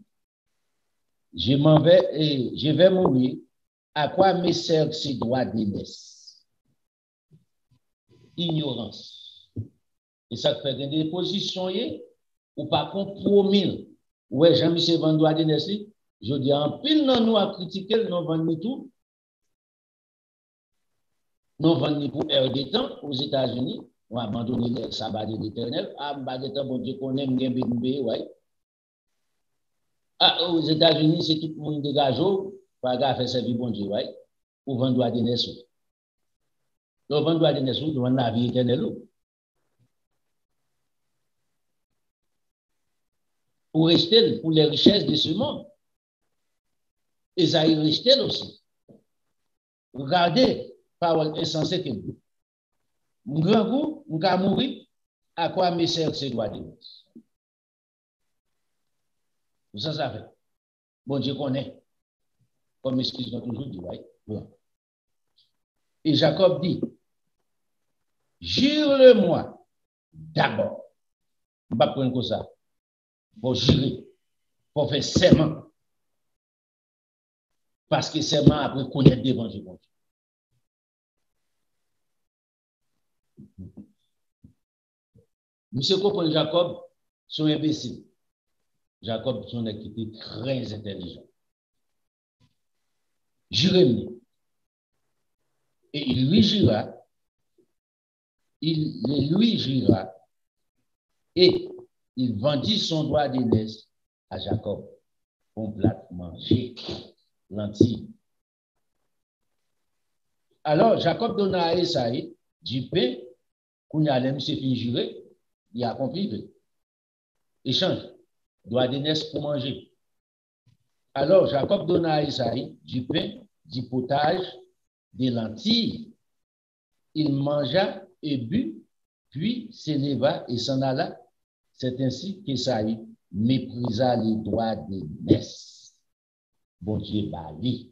je m'en vais et je vais mourir. À quoi me servent ces droits d'aînesse? Ignorance. Et ça fait des positions ou pas compromis. Ouais, Jean-Michel Van droit d'aînesse, je dis en pile, non, nous à critiquer, nous vendons tout. Nous vendons pour air des temps aux États-Unis. On a abandonné le sabbat de l'Éternel. Ah, bah, bon Dieu, qu'on aime bien béni, ouais. Ah, aux États-Unis, c'est tout le monde dégage. Pas grave, faire servir bon Dieu, ouais. Pour vendre droit d'aînesse. Nous vendons droit d'aînesse, nous vendons la vie éternelle. Pour rester, pour les richesses de ce monde. Et ça y rester aussi. Regardez, parole insensée que vous. Mon grand goût, mon gars mourir, à quoi me sert ces droits d'aînesse? Vous savez, bon Dieu connaît. Comme excuse moi toujours dit, ouais. Bon. Et Jacob dit, jure-le-moi d'abord. Je ne vais pas prendre comme ça. Pour jurer, pour faire serment. Parce que serment après connaître devant Dieu. Monsieur comprend Jacob, son imbécile. Jacob, son équipe très intelligent. Jurez-moi. Et il lui jura, et il vendit son droit d'aînesse à Jacob, complètement manger lentilles. Alors, Jacob donna à Esaïe du pain, qu'on a l'aime se fin jurer, il a compris. Échange, droit d'aînesse pour manger. Alors, Jacob donna à Esaïe du pain, du potage, des lentilles. Il mangea et but, puis s'éleva et s'en alla. C'est ainsi qu'Esaïe méprisa les droits d'aînesse. Bon Dieu bali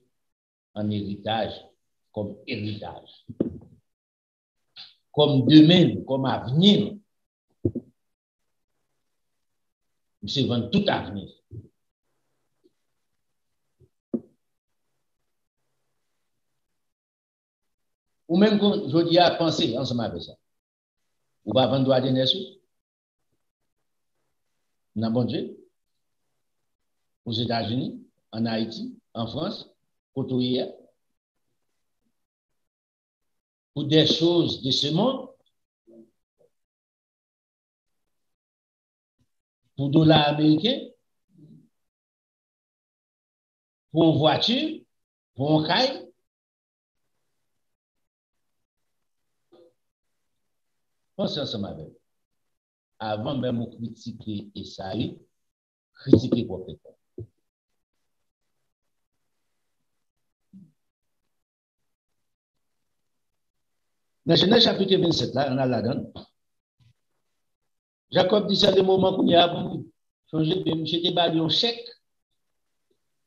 en héritage comme héritage. Comme domaine, comme avenir. Monsieur vend tout avenir. Ou même quand je dis à penser ensemble avec ça. Ou pas vendre droit d'aînesse? Non, bon Dieu. Aux États-Unis, en Haïti, en France, pour hier. Pour des choses de ce monde. Pour $, américain. Pour une voiture. Pour un caille. Pensez ensemble avec. avant même de critiquer Esaïe, critiquer le prophète. Dans Genèse chapitre 27, là, on a la donne. Jacob dit c'est le moment qu'on y a pour changer de monsieur qui bat un chèque.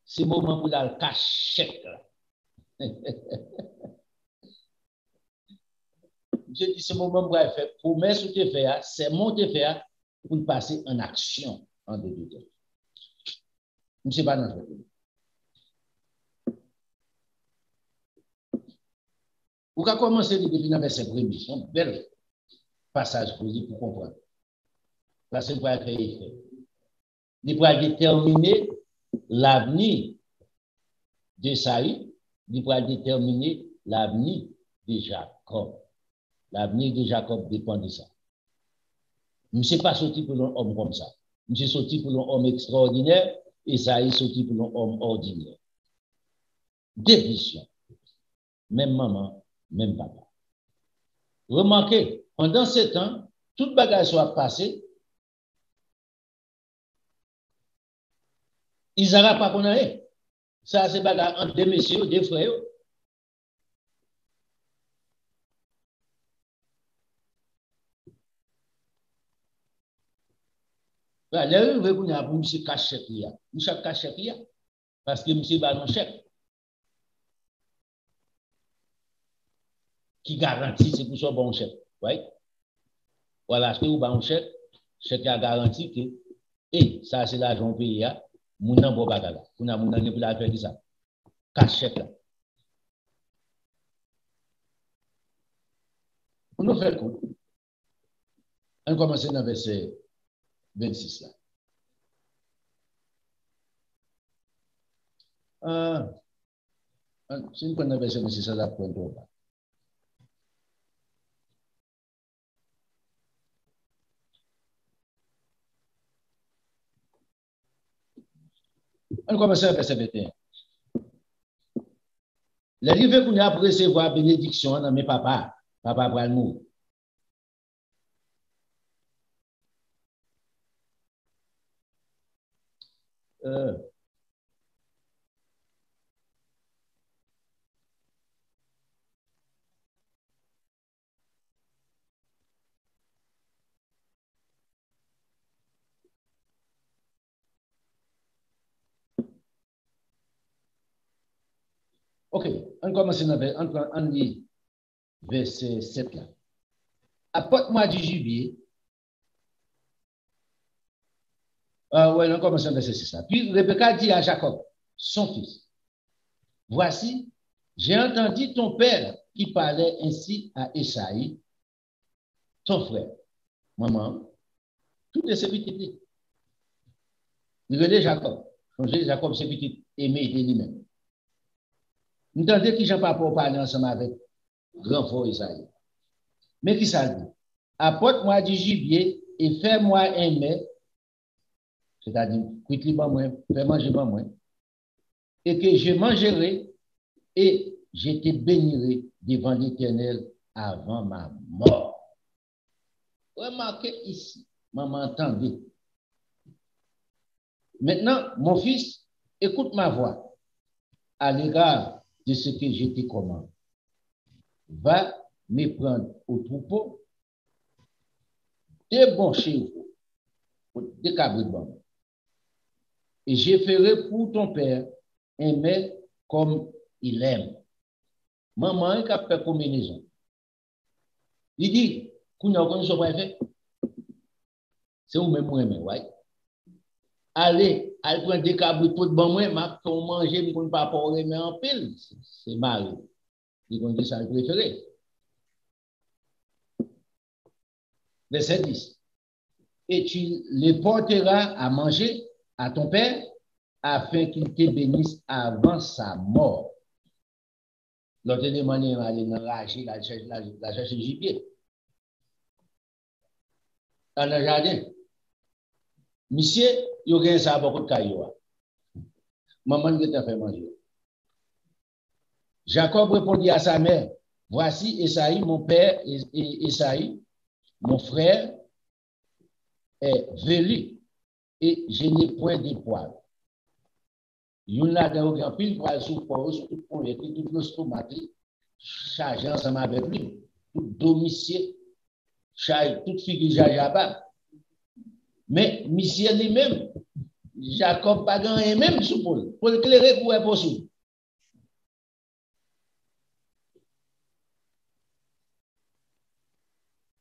C'est le moment pour la cash chèque. Monsieur dit c'est le moment pour faire promesse ou te faire, c'est mon te faire pour passer en action en deux temps. Monsieur pas dans ce Vous pouvez commencer depuis le verset premier, c'est un bel passage pour vous comprendre. Là, c'est pour créer effet. Il pourra déterminer l'avenir d'Esaïe, il pourra déterminer l'avenir de Jacob. L'avenir de Jacob dépend de ça. Je ne suis pas sorti pour un homme comme ça. Je suis sorti pour un homme extraordinaire, Esaïe sorti pour un homme ordinaire. Division. Même maman, même papa. Remarquez, pendant ce temps, toute bagage soit passée, ils n'auront pas qu'on a. Ça, c'est bagage entre deux messieurs, deux frères. Là, vous voyez qu'on a pour M. Cachek, M. Cachek, parce que M. Banon chèque. Qui garantit, c'est pour son bon chèque. Right? Voilà, ce que vous avez un chèque, chèque a garanti que, et ça, c'est l'argent payé, mon nom bon bagala. On a mon nom pour la faire ça. Cash chèque là. On nous fait quoi? On commence dans le verset 26 là. Si on connaît le verset 26 là, pour un peu. On commence à verset 21. L'arrivée qu'on a pour recevoir bénédiction dans mes papas, papa pour le mot. Ok, on commence on lit verset 7 là. Apporte-moi du gibier. Ouais, on commence à verset 6 là. Puis Rebecca dit à Jacob, son fils, voici, j'ai entendu ton père qui parlait ainsi à Esaïe, ton frère. Maman, tout est ce petit. Il relève Jacob. Jacob, c'est petit aimé de lui-même. Nous entendons que Jean-Paul pour parler ensemble avec grand frère Isaïe. Mais qui ça dit? Apporte-moi du gibier et fais-moi un mets, c'est-à-dire, cuite-le moi, fais manger moi, et que je mangerai et je te bénirai devant l'Éternel avant ma mort. Remarquez ici, maman entendez. Maintenant, mon fils, écoute ma voix à l'égard de ce que je te commande. Va me prendre au troupeau, des bons chevaux, des cabrits bons. Et je ferai pour ton père un mets comme il aime. Maman, il a fait combinaison. Il dit, qu'on a connu ce qu'on fait. C'est où même moi, ouais. Allez, elle prend des cabrits pour bon moi, ma pour manger, mais qu'on ne pas pour mais en pile. C'est mal. Il dit ça le préféré. Verset 10. Et tu les porteras à manger à ton père afin qu'il te bénisse avant sa mort. L'autre demande à aller enrager, la chercher gibier. Dans le jardin. Monsieur, il y a ça beaucoup de cailloux. Maman qui t'a fait manger. Jacob répondit à sa mère, voici Esaïe, mon père, et Esaïe, mon frère, est velu et je n'ai point de poils. Yon la dans grand pile poil sous port sur tout pont et tout le stomate chargé ensemble avec lui tout domicile chargé toute figure jajaba mais monsieur lui-même Jacob pas gagné même sous pour éclairer pour être possible.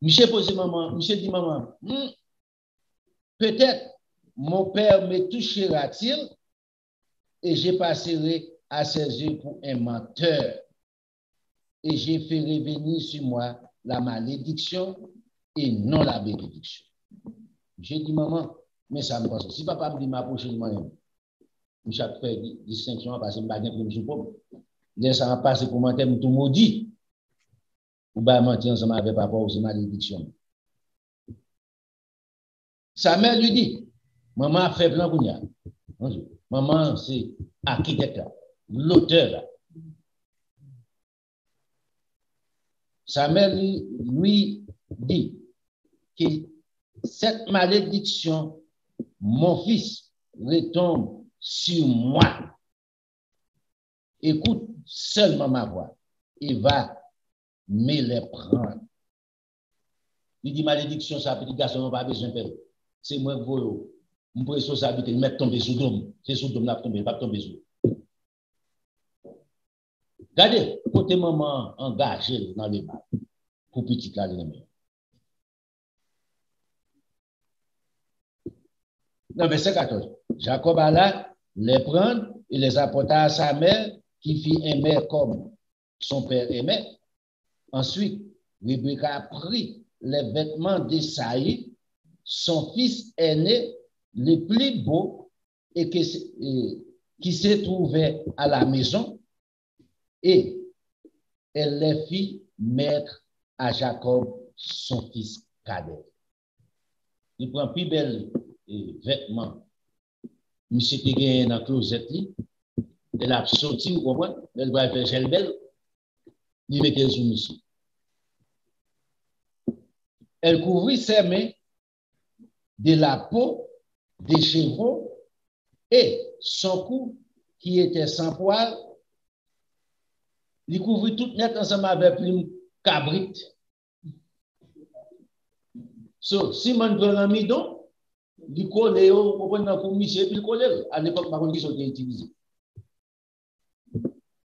Monsieur pose maman, monsieur dit maman, peut-être mon père me touchera-t-il et je passerai à ses yeux pour un menteur et je ferai venir sur moi la malédiction et non la bénédiction. J'ai dit maman, mais ça me passe. Si papa me dit ma prochaine moyen, je fais distinction parce que je ne suis pas de pauvre. Laisse ça passer pour mentir, tout maudit. Ou bien mentir ensemble avec papa ou c'est malédiction. Sa mère lui dit, maman a fait plan pour nous. Maman, c'est architecte, l'auteur. Sa mère lui dit que cette malédiction, mon fils, retombe sur moi. Écoute seulement ma voix et va me les prendre. Il dit malédiction, ça petit garçon n'a pas besoin de faire. C'est moi qui veux. Je peux responsabilité, mettre tomber sous dôme. C'est sous dôme, pas tomber sous. Regardez, côté maman engagée dans les balles, pour petit là, les amis. Dans verset 14, Jacob alla les prendre et les apporta à sa mère, qui fit aimer comme son père aimait. Ensuite, Rebecca prit les vêtements d'Esaïe, son fils aîné, le plus beau, et qui se trouvait à la maison, et elle les fit mettre à Jacob, son fils cadet. Il prend plus belle vêtements. Monsieur qui gagne dans la closette, elle a sorti, vous comprenez? Elle va faire gel belle, il mettait sur monsieur. Elle couvrit ses mains de la peau des chevaux et son cou qui était sans poil, il couvrit tout net ensemble avec une cabrite. So, si man prend un midon, il colle au point pour monsieur, puis il colle. À l'époque, par contre, ils ont été utilisés.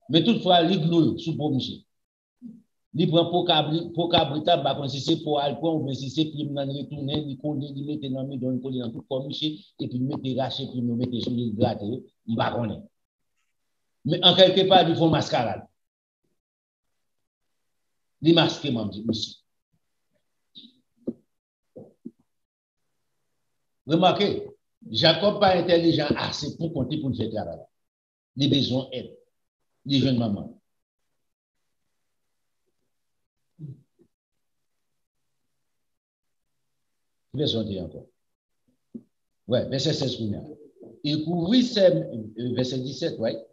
Mais toutefois, il gloue sous pour monsieur. Il prend pour cabrita, par contre, si c'est pour alcool, ou bien si c'est pour il retourner, il colle, il met dans le midon, il colle dans tout pour monsieur, et puis il met raché, puis il met sur le gratte, il va connaître. Mais en quelque part, ils font mascarade. Ils masquent, monsieur. Remarquez, Jacob pas intelligent assez pour compter pour faire travail. Les besoins aident. Les jeunes mamans. Verset 10 encore. Ouais, verset 16. Il couvrit verset 17, ouais.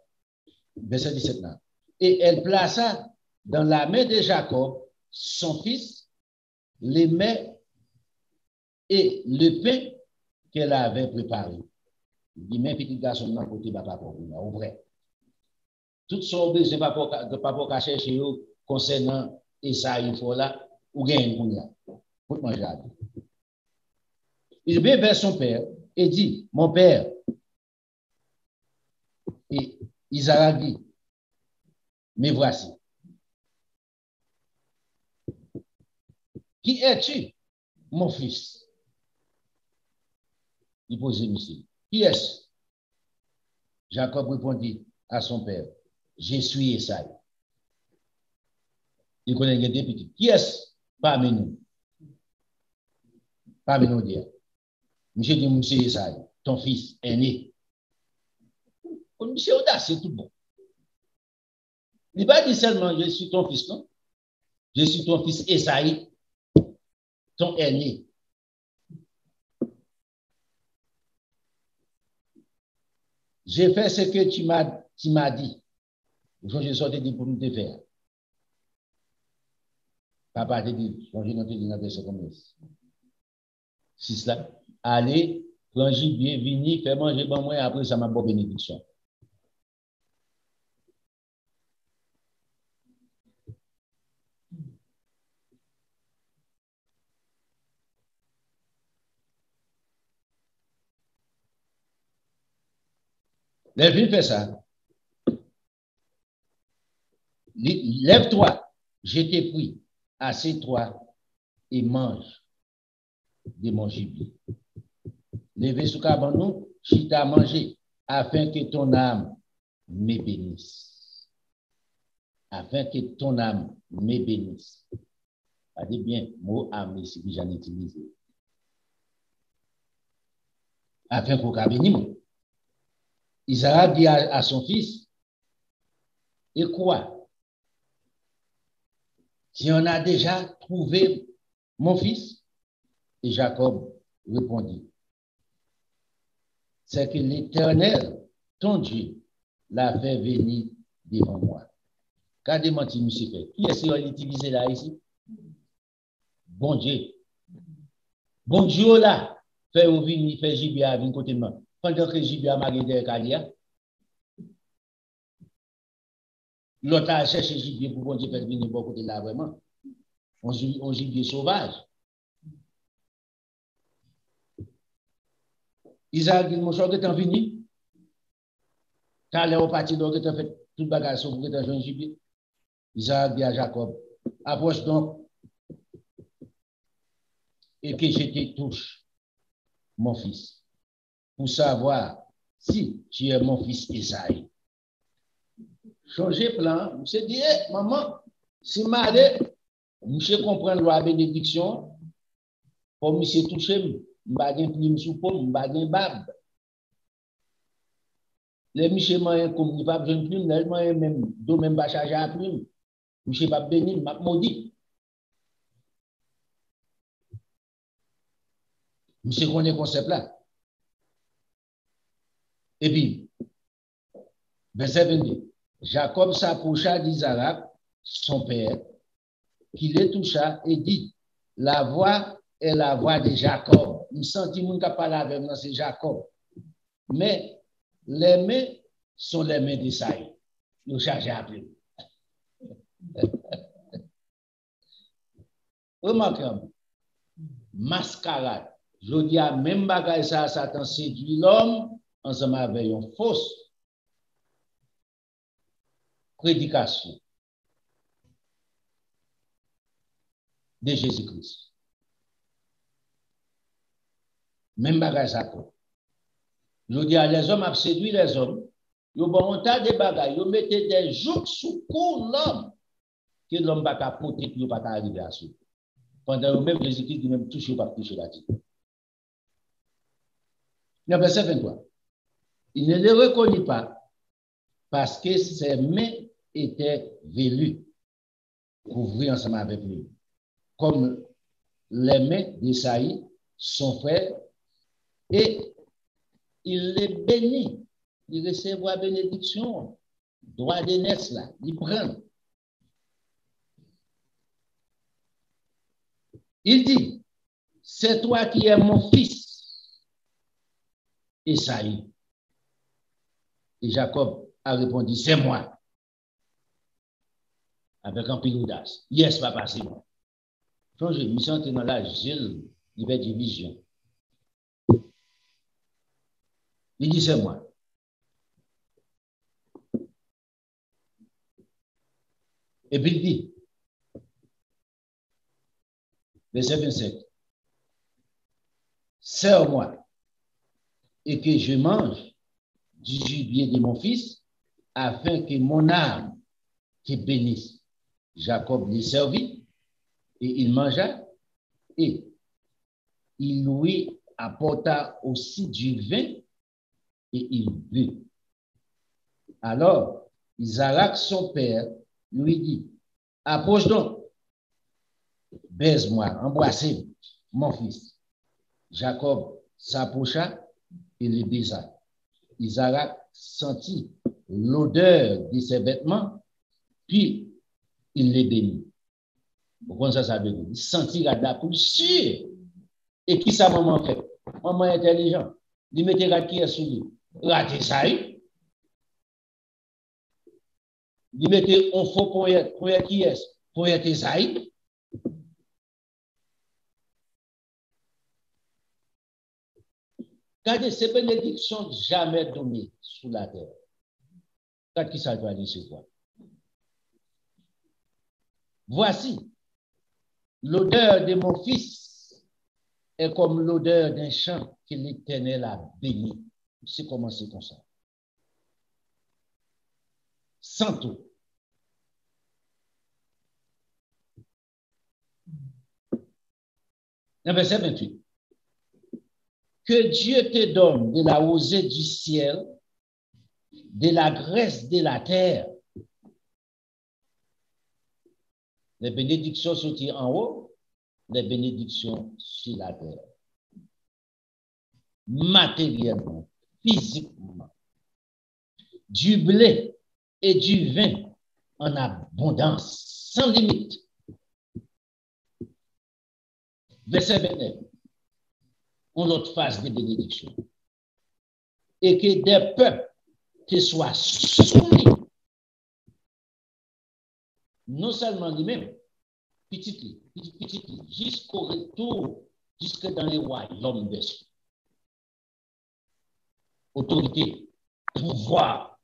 Verset 17 là. Et elle plaça dans la main de Jacob, son fils, les mains et le pain qu'elle avait préparé. Il dit, mais petit garçon, n'a côté papa pour vous, au vrai. Tout son besoin, papa pour chercher concernant Esaïe, il faut là, ou gagne pour là, pour manger. Il vient vers son père et dit, mon père, et Isaac dit, mais voici. Qui es-tu, mon fils? Il posait monsieur. Qui est-ce? Jacob répondit à son père, je suis Esaïe. Il connaît les deux petits. Qui est-ce parmi nous? Parmi nous, dire. Monsieur dit, monsieur Esaïe, ton fils aîné. Monsieur audacieux, c'est tout bon. Il va dire seulement, je suis ton fils, non? Je suis ton fils Esaïe, ton aîné. J'ai fait ce que tu m'as dit. Je sortais dit pour nous te faire. Papa te dit, je te dis dans verset comme ça. 6 là. allez, prends gibier, vini, fais manger bon moi, après ça m'a bonne bénédiction. Les filles fait ça. Lève-toi, je t'ai pris, assieds-toi et mange de mon gibier. Levez sous cabanon, je t'ai mangé, afin que ton âme me bénisse. Afin que ton âme me bénisse. Ça dit bien, mot âme ici que j'en ai utilisé. Afin qu'on bénisse. Isaac dit à son fils, et quoi? Si on a déjà trouvé mon fils? Et Jacob répondit, c'est que l'Éternel, ton Dieu, l'a fait venir devant moi. Qu'a démenti M. Fait? Qui est-ce qu'on utilise là ici? Bon Dieu. Bon Dieu là, fait venir, fait gibier à venir côté de moi. Pendant que gibier a marqué derrière Kalia, l'autre a cherché gibier pour bon Dieu faire venir bon côté là vraiment. On gibier sauvage. Isaac dit, mon cher, que t'en fini? T'as l'air au parti, donc t'as fait tout le bagage pour que t'as joué un gibier. Isaac dit à Jacob, approche donc et que je te touche, mon fils, pour savoir si tu es mon fils Isaïe. Changer plan, monsieur dit, hey, maman, si m'allez, monsieur comprend la bénédiction, pour monsieur toucher, m'baguen plume sous pomme, m'baguen bab. Les monsieur moyen comme il pas jeune plume, les moyen même, do même pas charger à plume. Monsieur pas béni, m'a maudit. Monsieur connaît concept là. Et puis, verset 22. Jacob s'approcha d'Isaac, son père, qui le toucha et dit, la voix est la voix de Jacob. Il sentit mon qui parle avec moi, c'est Jacob. Mais les mains sont les mains d'Isaïe. Nous chargez à plus. Remarquez, mascarade. Je dis à même bagaille ça, Satan séduit l'homme ensemble avec une fausse prédication de Jésus-Christ. Même bagaille ça. Je dis à les hommes, a séduit les hommes, ils ont un tas de bagailles, ils mettent des jougs sous cou l'homme, que l'homme va capoter, puis il va pas arriver à ça. Pendant le même Jésus-Christ, il même touché ou pas touché là-dessus. Le verset 23. Il ne le reconnut pas parce que ses mains étaient velues, couvertes ensemble avec lui. Comme les mains d'Isaïe, son frère, et il les bénit. Il recevra bénédiction. Droit d'aînesse là, il prend. Il dit, c'est toi qui es mon fils, Isaïe. Et Jacob a répondu, c'est moi. Avec un peu d'audace. Yes, papa, c'est moi. Quand je me sens dans la gile, il y a division. Il dit, c'est moi. Et puis il dit, verset 27, serre-moi et que je mange du gibier de mon fils afin que mon âme te bénisse. Jacob lui servit et il mangea et il lui apporta aussi du vin et il but. Alors, Isaac, son père, lui dit, approche donc, baise-moi, embrassez mon fils. Jacob s'approcha et le baisa. Isaac sentit l'odeur de ses vêtements, puis il les bénit. Pourquoi ça veut dire? Il sentit la date pour sûr. Et qui ça maman fait? Maman intelligent. Il mettait la qui est sous lui. Raté ça. Il mettait un faux poète qui est. Poète ça. Regardez, ces bénédictions jamais données sous la terre. Regardez qui ça doit dire, c'est quoi? Voici, l'odeur de mon fils est comme l'odeur d'un champ que l'Éternel a béni. C'est comment c'est comme ça. Sans tout. Verset 28. Que Dieu te donne de la rosée du ciel, de la graisse de la terre. Les bénédictions sont en haut, les bénédictions sur la terre. Matériellement, physiquement. Du blé et du vin en abondance, sans limite. Verset 29. On l'autre phase de bénédiction. Et que des peuples te soient soumis. Non seulement lui-même, petit, jusqu'au retour, jusque dans les royaumes des cieux. Autorité, pouvoir.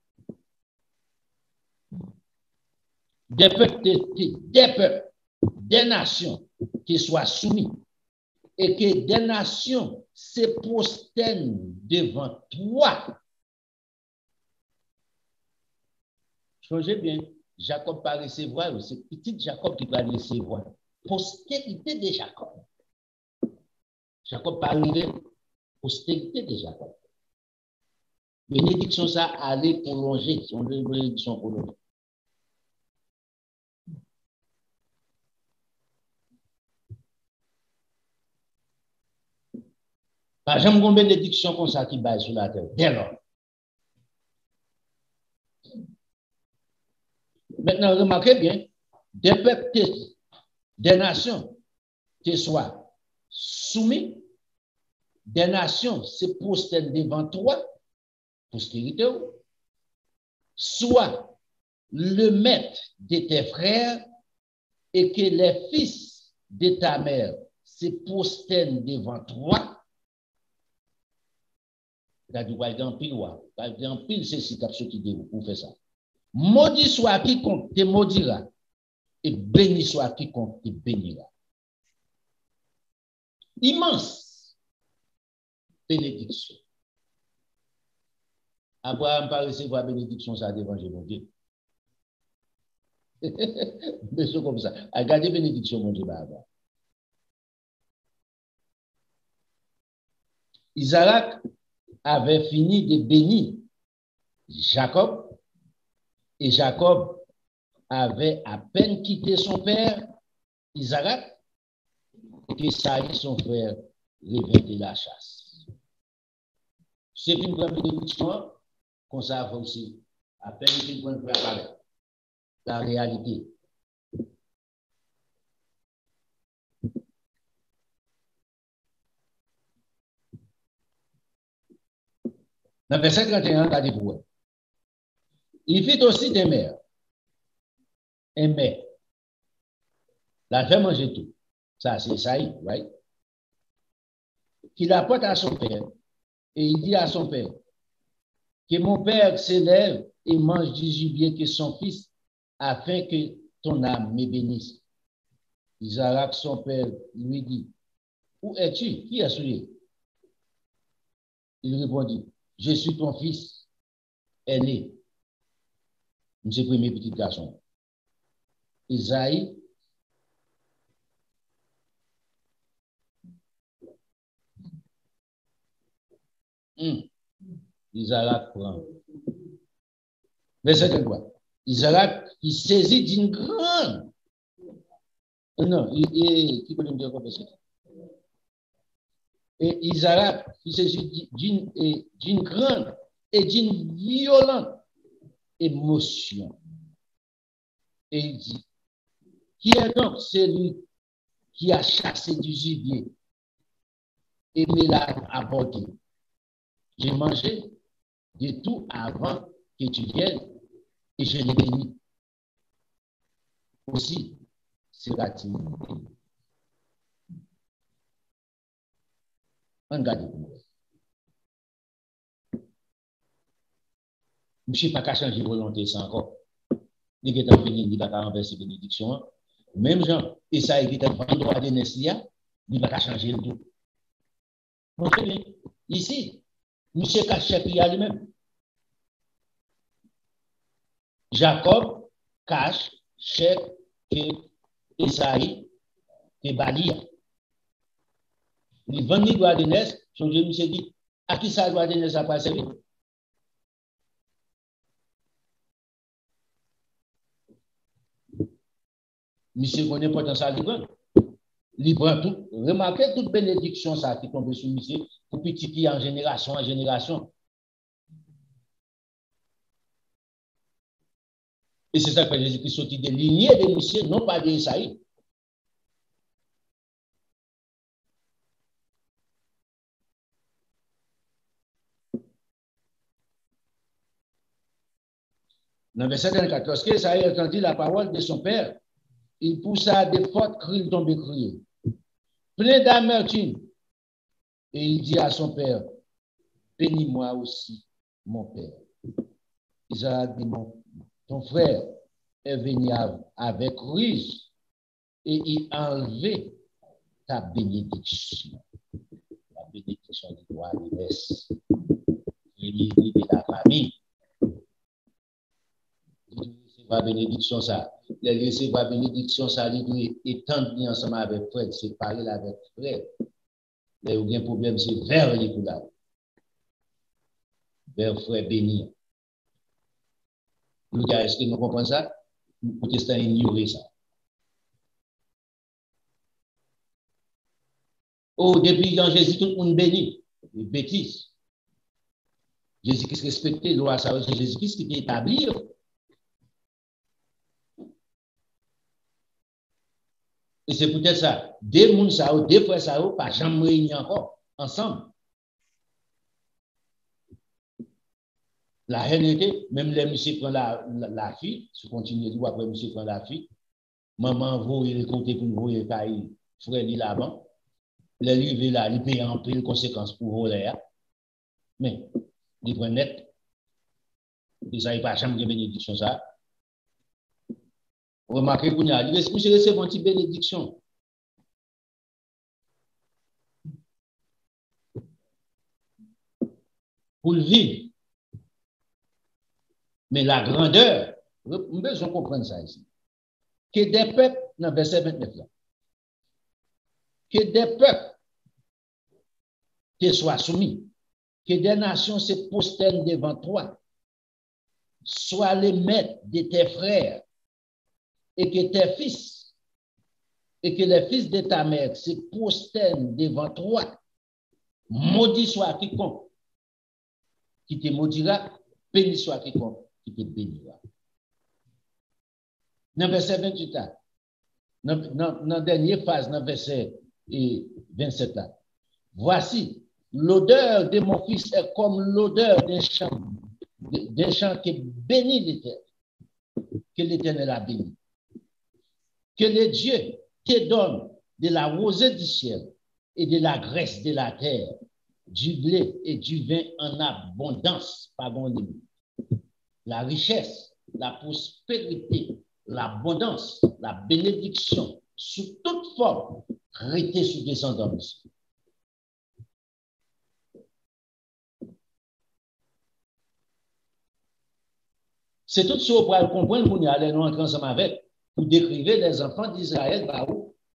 Des peuples, des nations qui soient soumis. Et que des nations se prosternent devant toi. Changez bien. Jacob va recevoir, c'est petit Jacob qui va recevoir. Postérité de Jacob. Jacob va arriver, postérité de Jacob. Bénédiction, ça allait prolonger, son bénédiction prolongée. Par exemple, une bénédiction comme ça qui baille sur la terre, dès lors. Maintenant, remarquez bien, des peuples, des nations, te soient soumis, des nations se prosternent devant toi, postérité, soit le maître de tes frères et que les fils de ta mère se prosternent devant toi. Par exemple, c'est si tu pour faire ça. Maudit soit quiconque te maudira, et béni soit quiconque te bénira. Immense bénédiction. Abraham pas recevoir bénédiction, ça devant mon Dieu. Mais c'est comme ça. Regardez bénédiction, mon Dieu, là-bas. Isaac avait fini de bénir Jacob, et Jacob avait à peine quitté son père, Isaac, et que Saïd, son frère, revint de la chasse. C'est une grande bénédiction qu'on savait aussi. À peine qu'il prend la réalité. Dans le verset 31, regardez-vous. Il fit aussi des mères. Un mère. La fait manger tout. Ça, c'est Saïd, right? Qu'il apporte à son père. Et il dit à son père que mon père s'élève et mange du gibier que son fils, afin que ton âme me bénisse. Isaac, son père, lui dit, où es-tu? Qui est celui? Il répondit, je suis ton fils aîné. C'est le premier petit garçon. Isaïe, Isaac prend. Verset 3. Isaac, il saisit d'une grande. Non, qui peut me dire quoi c'est? Et Isaac, il saisit d'une grande et d'une violente émotion. Et il dit, qui est donc celui qui a chassé du gibier et me l'a apporté. J'ai mangé de tout avant que tu viennes et je l'ai béni. Aussi sera-t-il béni. Regardez. Je ne sais pas qu'à changer de volonté, ça encore. Il est béni, il va renverser bénédiction. Même Jean, et ça, il est en droit de Neslia, il va changer le tout. Donc, ici, monsieur Kachep, il y a lui-même. Jacob, Cache, Chef, Esaïe, et Balia. Il vend les droits de Nes, son Dieu monsieur dit, à qui ça doit de Nes a pas servi? Monsieur connaît potentiel libre. Libre tout. Remarquez toute bénédiction ça qui tombe sur monsieur pour petit qui en génération en génération. Et c'est ça que Jésus-Christ sortit des lignées de monsieur, non pas de Isaïe. Dans le verset 24, lorsque Isaïe entendit la parole de son père, il poussa de fortes cris, il tombait crier, plein d'amertume. Et il dit à son père, bénis-moi aussi, mon père. Isaac dit, ton frère est venu avec ruse et il a enlevé ta bénédiction. La bénédiction du roi de l'Est. Il est de ta famille. La bénédiction, ça. Il laissé la bénédiction, ça, il doit étendre ensemble avec frère, séparer avec frère. Il y a un problème, c'est vers les couleurs. Vers frère béni. Nous, est-ce que nous comprenons ça? Nous protestants ignorer ça. Oh, depuis dans Jésus, tout le monde béni. Des bêtises. Jésus-Christ respectait, loi, ça, c'est Jésus-Christ qui peut établir. Et c'est peut-être ça. Deux mondes, ça, deux frères, ça, pas jamais réunis encore, ensemble. La haine était, même les monsieur prend la fille, si continue de après monsieur prend la fille, maman vous il compte pour vous et frère il là-bas, les livres là, il paye en pile conséquences pour vous là. Mais il prend net, et ça il pas jamais de bénédiction ça. Remarquez qu'on a, monsieur recevoir une petite bénédiction. Pour le vivre. Mais la grandeur, nous devons comprendre ça ici. Que des peuples, dans le verset 29 là, que des peuples te soient soumis, que des nations se prosternent devant toi, sois les maîtres de tes frères, et que tes fils, et que les fils de ta mère se prosternent devant toi, maudit soit quiconque qui te maudira, béni soit quiconque qui te bénira. Dans le verset 28, dans la dernière phase, dans le verset 27, là, voici, l'odeur de mon fils est comme l'odeur d'un champ qui bénit l'Éternel, que l'Éternel a béni. Que le Dieu te donne de la rosée du ciel et de la graisse de la terre, du blé et du vin en abondance, pardon, la richesse, la prospérité, l'abondance, la bénédiction, sous toute forme, rester sous descendance. C'est tout ce qu'on peut comprendre pour nous aller nous entrer ensemble avec, pour décrire les enfants d'Israël,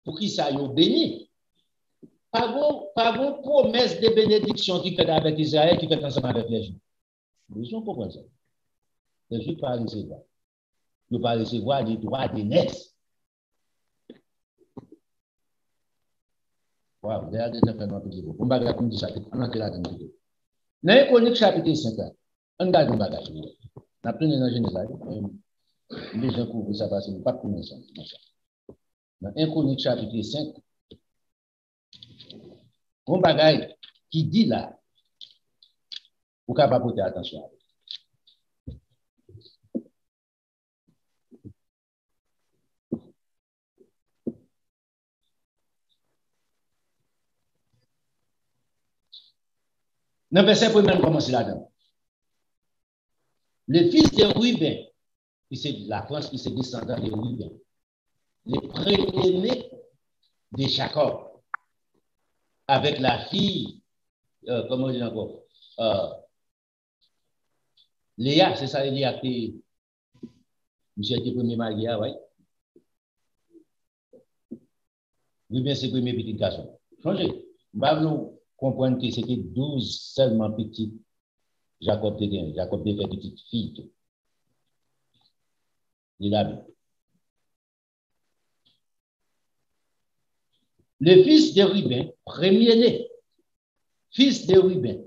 pour qu'ils soient bénis. Pas de promesse de bénédiction qui fait avec Israël, qui fait ensemble avec les gens. Nous comprenons ça. Les gens ne peuvent pas recevoir. Ils ne peuvent pas recevoir les droits des naisses. Wow, regardez le fait notre vidéo. On va regarder le chapitre. On va regarder la vidéo. Dans les Chroniques chapitre 5, on regarde le bagage. On a pris dans Genèse. Les gens couvrent ça parce qu'ils ne peuvent pas prendre ça. Dans 1 Chronique chapitre 5, On bagaille qui dit là, vous pouvez pas porter attention. Dans le verset premier, commencer là-dedans. Le fils de Ruben, qui c'est la France qui se descendant de Ruben, le premier-né de Jacob, avec la fille, comment on dit encore, Léa, c'est ça, Léa qui monsieur était premier marié, oui. Ruben, c'est le premier petit garçon. Changez. Nous comprendre que c'était 12 seulement petites. Jacob était Jacob était petite fille. Il a vu. Le fils de Ruben, premier-né, fils de Ruben,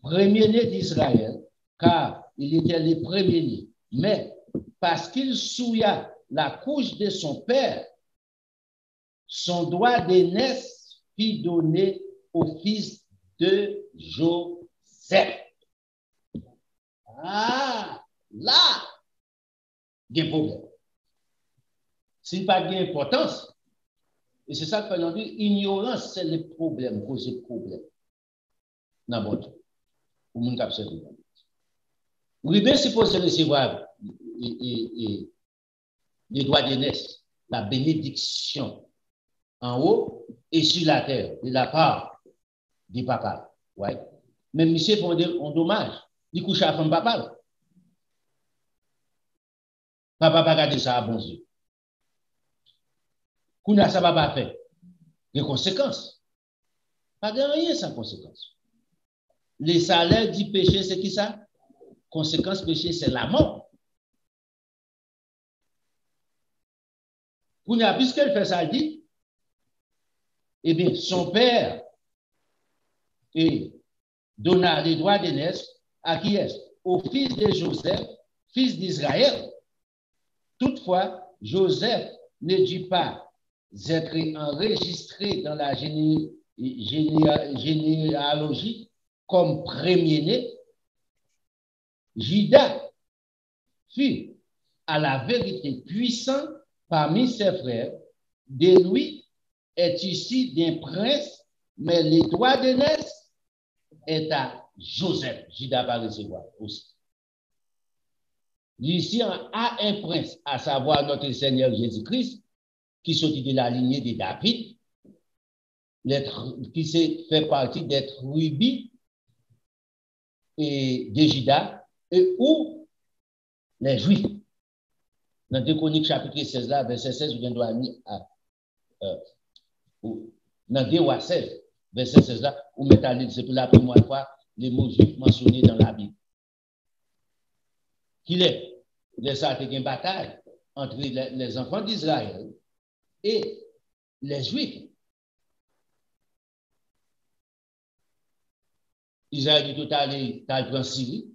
premier-né d'Israël, car il était le premier-né, mais parce qu'il souilla la couche de son père, son droit d'aînesse fut donné au fils de Joseph. Ah, là, il y a un problème. S'il n'y a pas d'importance, et c'est ça que l'on dit, ignorance, c'est le problème, cause le problème. Dans votre pour mon cap servi. Ruben supposé recevoir les droits d'aînesse, la bénédiction en haut et sur la terre, de la part du papa. Ouais. Mais monsieur font un dommage. Il couche à femme papa. Papa va garder ça à bon Dieu. Qu'on a ça va pas faire. Les conséquences. Pas de rien sans conséquences. Les salaires du péché, c'est qui ça? Conséquence péché, c'est la mort. Qu'on a, puisqu'elle fait ça, elle dit, eh bien, son père donna les droits d'aînesse à qui est-ce? Au fils de Joseph, fils d'Israël. Toutefois, Joseph ne dit pas être enregistré dans la généalogie comme premier-né. Judas fut à la vérité puissant parmi ses frères. De lui est issu d'un prince, mais les droits d'aînesse est à Joseph. Judas va recevoir aussi. Ici, on a un prince, à savoir notre Seigneur Jésus-Christ, qui sortit de la lignée de David, qui fait partie d'être Rubi et de Judas, et où les Juifs. Dans 2 Chroniques chapitre 16, là, verset 16, vous doit dans 2 Rois 16, verset 16, là, où c'est pour la première fois les mots juifs mentionnés dans la Bible. Qu'il est, ça a été une bataille entre les enfants d'Israël et les Juifs. Israël dit tout à l'heure en Syrie,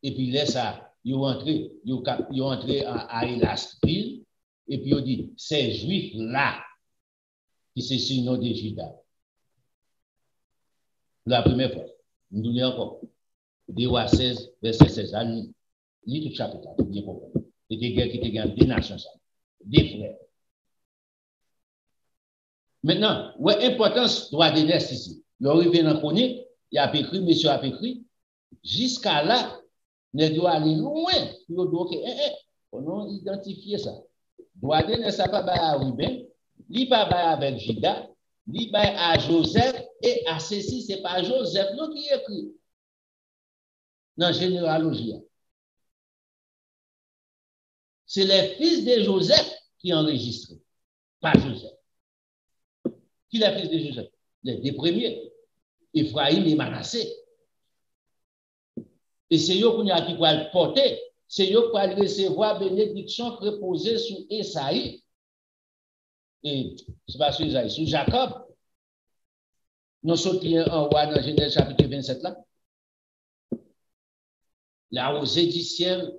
et puis là, ça, ils ont entré à Elaspil, et puis ils ont dit, ces Juifs-là, qui c'est sur le nom de Judas. La première fois, nous donnons encore, 2 Rois 16, verset 16, lis tout le chapitre, pour bien comprendre. C'était guerre qui était gagnée, 2 nations, des frères. Maintenant, ouais, importance droit d'aînesse ici. L'arrivée dans la chronique, il a écrit, monsieur a écrit, jusqu'à là, ne doit aller loin. Il doit on identifier ça. Droit d'aînesse, ça pas à Ruben, il pas avec Judas, il pas à Joseph, et à ceci, c'est pas Joseph, non, qui écrit. Dans la généalogie. C'est les fils de Joseph qui enregistrent, pas Joseph. Qui est le fils de Joseph? Les premiers. Ephraïm et Manassé. Et c'est eux qui vont le porter. C'est eux qui vont recevoir bénédiction reposée sur Esaïe. Et c'est pas sur Esaïe, sur Jacob. Nous sommes en roi dans Genèse chapitre 27 là. La rosée du ciel,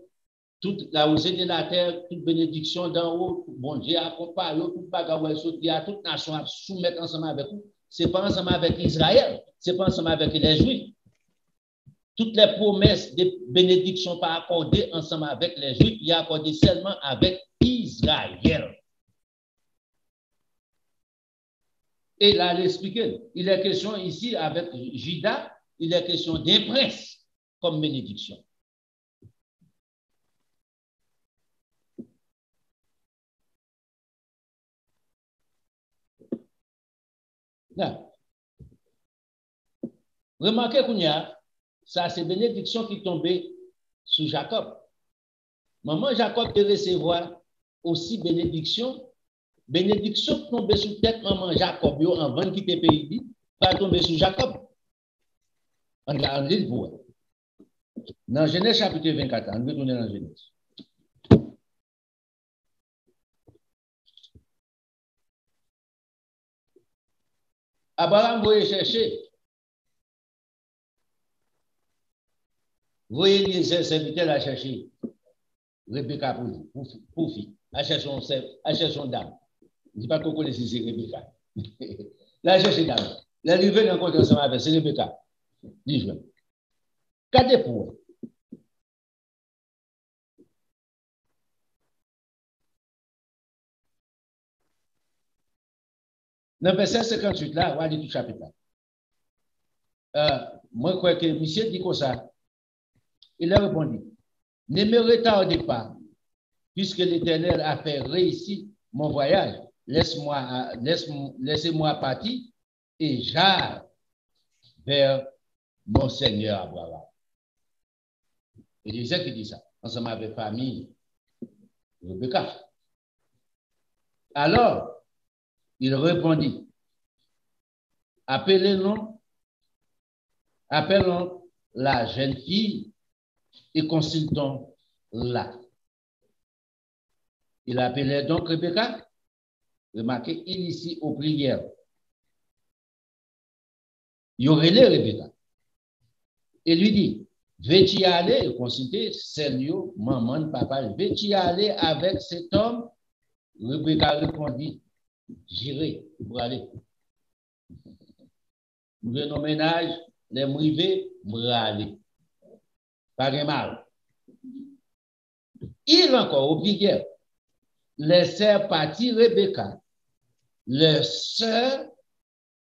toute la rosée de la terre, toute bénédiction d'en haut, bon Dieu accompagne, tout bagage, toute nation à soumettre ensemble avec vous. ce n'est pas ensemble avec Israël, ce n'est pas ensemble avec les Juifs. Toutes les promesses de bénédiction pas accordées ensemble avec les Juifs, il est accordé seulement avec Israël. Et là, il explique, il est question ici avec Judas, il est question d'un prince comme bénédiction. Là. Remarquez qu'il y a, ça c'est bénédiction qui tombait sur Jacob. Maman Jacob de recevoir aussi bénédiction. Bénédiction tombée sur tête maman Jacob en vente qui était pays, va tomber sur Jacob. On lit pour. Dans Genèse chapitre 24, on va tourner dans Genèse. Abraham voyait chercher. Voyez les serviteurs à chercher. Rebecca pour fille. À chercher son dame. Je ne dis pas qu'on connaît si c'est Rebecca. Là, chercher dame. Là, il veut rencontrer ensemble avec c'est Rebecca. Dis-je. Regardez pour eux. Dans le verset 58, là, on va lire tout le chapitre là. Moi, je crois que monsieur dit comme ça. Il a répondu, ne me retardez pas, puisque l'Éternel a fait réussir mon voyage. Laissez-moi partir et j'aille vers mon Seigneur Abraham. Et c'est ça qui dit ça, ensemble avec famille Rebecca. Alors, il répondit, appelons la jeune fille et consultons-la. Il appelait donc Rebecca. Remarquez, il ici aux prières. Il aurait les Rebecca. Et lui dit, veux-tu aller consulter Célio, maman, papa, veux-tu aller avec cet homme? Rebecca répondit, j'irai pour aller. Nous venons au ménage, les privés, pour aller. Pas de mal. Il encore au prières. Laissèrent partir Rebecca, leur sœur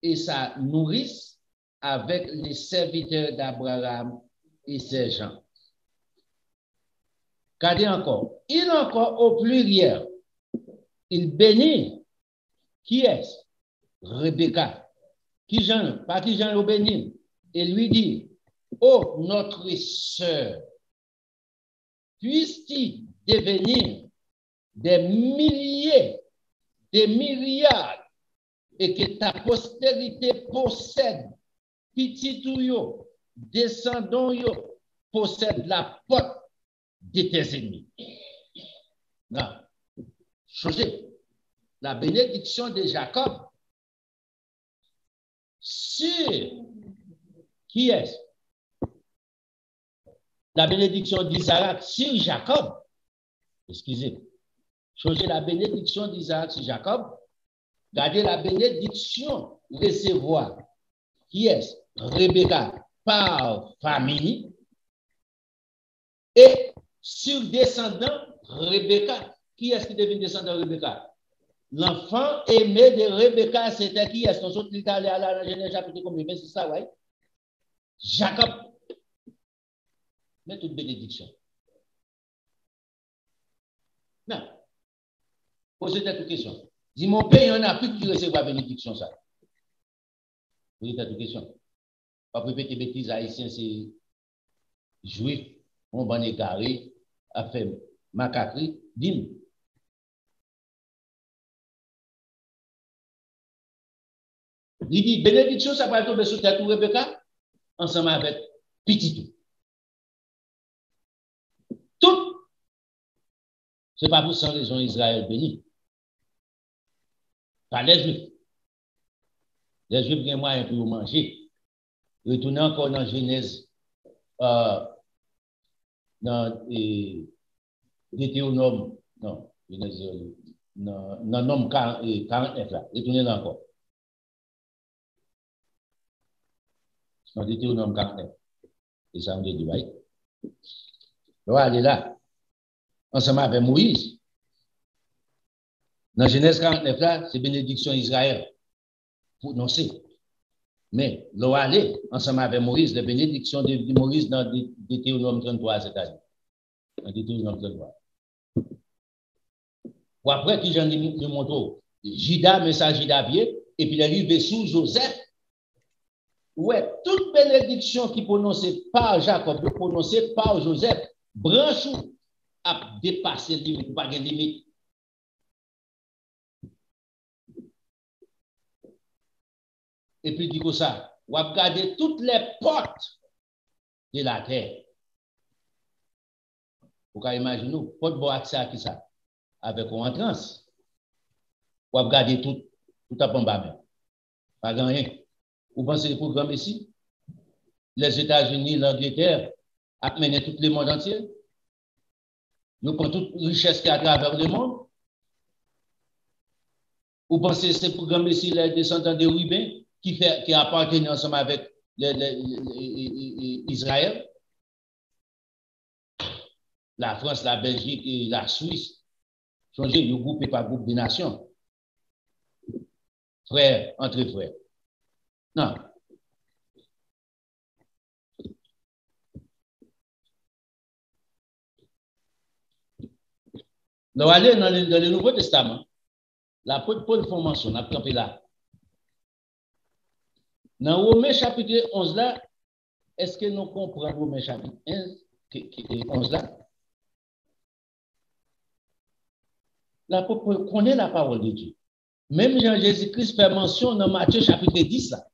et sa nourrice avec les serviteurs d'Abraham et ses gens. Regardez encore. Il encore au pluriel. Il bénit. Qui est-ce? Rebecca. Qui Jean? Pas qui Jean le bénit. Et lui dit, oh, notre sœur, puisses-tu devenir des milliers, des milliards, et que ta postérité possède, petit yo, descendant yo, possède la porte de tes ennemis. Non. Changer la bénédiction de Jacob sur qui est-ce? La bénédiction d'Isaac sur Jacob. Excusez. Changer la bénédiction d'Isaac sur Jacob. Gardez la bénédiction recevoir qui est Rebecca par famille et sur descendant Rebecca. Qui est-ce qui devient descendant de Rebecca? L'enfant aimé de Rebecca, c'était qui est-ce? Nous autres, il est allé à la Genèse chapitre combien? C'est ça, oui? Jacob. Mais toute bénédiction. Non. Posez cette question. Dis, mon pays en Afrique qui recevra la bénédiction, ça. Posez cette question. Pas pour répéter bêtises, haïtiens, c'est juif, on va égaré, a fait macaquerie, dis-moi. Il dit, bénédiction, ça va tomber sur tête pour Rebecca, ensemble avec petit tout. Tout, ce n'est pas pour sans raison Israël béni. Pas les Juifs. Les Juifs ont moyen pour manger. Retournez encore dans Genèse, dans Deutéronome, non, Genèse, dans Nom 49 là. Retournez encore. dans Deutéronome 49. Et ça, on dit, oui. Donc, allez là, ensemble avec Moïse. Dans Genèse 49, là, c'est bénédiction Israël pour annoncer. Mais, l'on allait ensemble avec Moïse, la bénédiction de Moïse dans Deutéronome 33, c'est-à-dire. Dans Deutéronome 33. Ou après, qui j'en ai montré, Judas, message Judas pied, et puis il est arrivé sous Joseph. Ouais, toute bénédiction qui est prononcée par Jacob, prononcée par Joseph, branche a dépassé la limite, pas de limite. Et puis, dit comme ça, on va regarder toutes les portes de la terre. Vous pouvez imaginer, porte bon accès à qui ça? Avec une entrance. On va regarder tout à bas. Pas rien. Vous pensez le programme ici? Les États-Unis, l'Angleterre, a mené tout le monde entier. Nous prenons toute richesse qui est à travers le monde. Vous pensez que ce programme ici, les descendants de Rubin, qui appartiennent ensemble avec Israël, la France, la Belgique et la Suisse, changez le groupe par groupe des nations. Frères, entre frères. Non. Nous allons dans le Nouveau Testament. L'apôtre Paul fait mention, on a campé là. Dans Romains chapitre 11 là, est-ce que nous comprenons Romains chapitre 11 là? L'apôtre Paul connaît la parole de Dieu. Même Jean-Jésus-Christ fait mention dans Matthieu chapitre 10 là.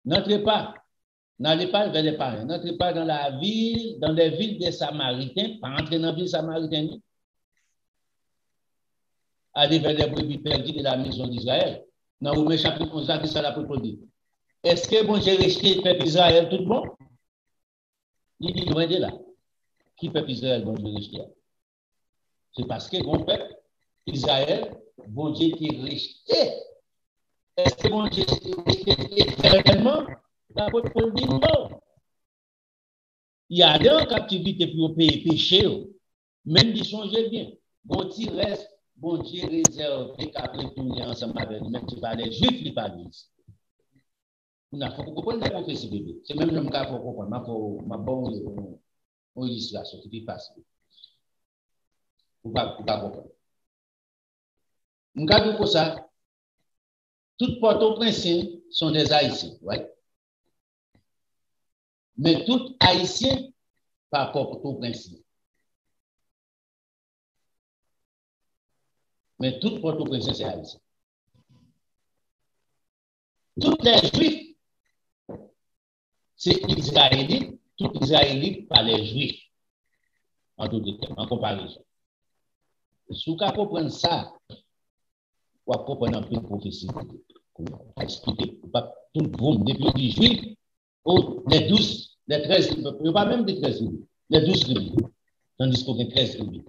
N'entrez pas, n'allez pas vers les parents, n'entrez pas dans la ville, dans les villes des Samaritains, pas entrer dans la ville samaritaine. Allez vers les brebis perdues de la maison d'Israël. Dans Romains chapitre 11, là, ça l'apôtre Paul dit. Est-ce que bon Dieu resté le peuple Israël tout bon? Il dit loin de là. Qui peuple Israël bon Dieu resté? C'est parce que bon peuple Israël, bon Dieu qui est resté. Est-ce que bon Dieu est resté éternellement? L'apôtre Paul dit non. Il y a des en captivité pour payer péché. Même dit songez bien. Bon Dieu reste. Bon Dieu réserve et qu'après tourner ensemble avec nous, même si pas les juifs, ils parlent. Il faut comprendre la prophétie, bébé. C'est même le cas pour comprendre. Ma bonne illustration qui passe. Vous ne pouvez pas comprendre. Nous regardons pour ça. Toutes portes au principe sont des Haïtiens, right? Mais tout Haïtien par porte au principe. Mais tout Port-au-Prince, c'est haïtien. Tous les Juifs, c'est israélite, tout israélite par les Juifs, en tout cas, en comparaison. Si vous comprenez ça, vous comprenez un peu de prophétie. Vous expliquer, tout le monde, depuis les Juifs, les 12, les 13, il n'y a pas même des 13 tribus, les 12 tribus, tandis qu'on a 13 tribus.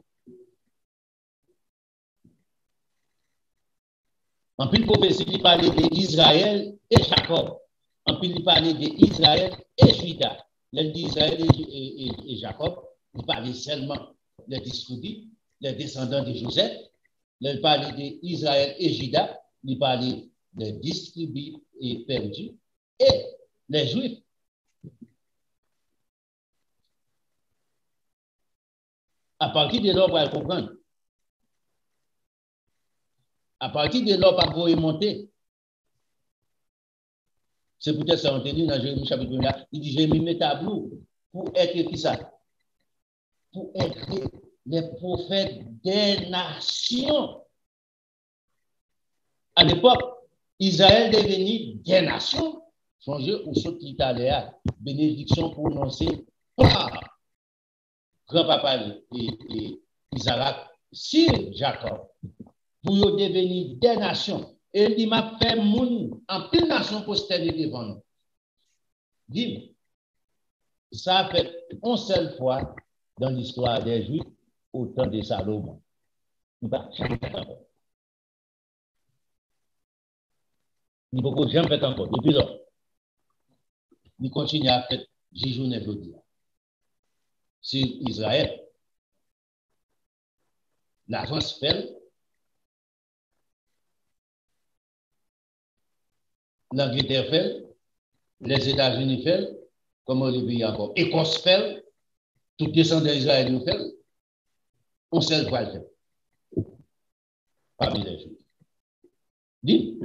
En plus, le prophétie, il parlait d'Israël et Jacob. En plus, il parlait d'Israël et Judas. Il dit Israël et Jacob, il parlait seulement des distribués, les descendants de Joseph. Il parlait d'Israël et Judas, il parlait des distribués et perdus, et les Juifs. À partir de là, on va comprendre. À partir de là, on va remonter. C'est peut-être ça, on te dit dans Jérémie chapitre 1, il dit, j'ai mis mes tableaux pour être qui ça? Pour être les prophètes des nations. À l'époque, Israël devenait des nations. Songez où ce qui est bénédiction prononcée par grand-papa et Isaac sur Jacob. Pour devenir des nations. Et il m'a fait moun en pile nation postérieure devant nous. Dis, ça a fait une seule fois dans l'histoire des Juifs au temps de Salomon. Il ne jamais fait encore. Il ne peut jamais faire encore. Depuis là, il continue à faire Jijoune aujourd'hui. C'est Israël. La France fait, l'Angleterre fait, les États-Unis fait, comment les pays encore, Écosse fait, tout descendant d'Israël nous fait, on sait le faire. Parmi les choses. Dis,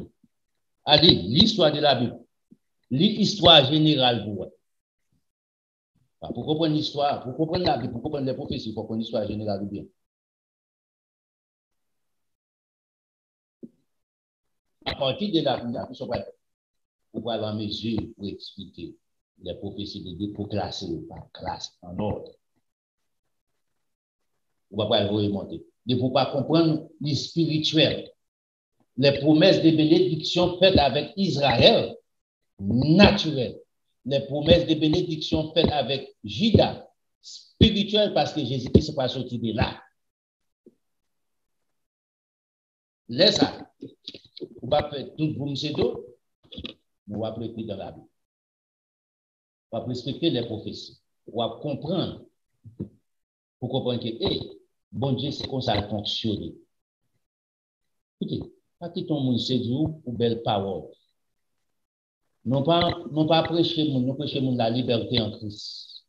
allez, l'histoire de la Bible, l'histoire générale pour comprendre l'histoire, pour comprendre la Bible, pour comprendre les prophéties, il faut comprendre l'histoire générale bien. À partir de la Bible, on va aller en mesure pour expliquer les prophéties de Dieu, pour classer par classe, en ordre. On va pas le remonter. Il ne faut pas comprendre les spirituels, les promesses de bénédiction faites avec Israël, naturelles. Les promesses de bénédiction faites avec Juda, spirituelles, parce que Jésus-Christ n'est pas sorti de là. Laisse ça. On va faire tout pour nous d'eau, on va appliquer dans la Bible. On va respecter les prophéties. On va comprendre, pour comprendre que, bon Dieu, c'est comme ça qu'il fonctionne. Écoutez, pas que ton monde séduit ou belle parole. Non pas prêcher nous prêcher la liberté en Christ.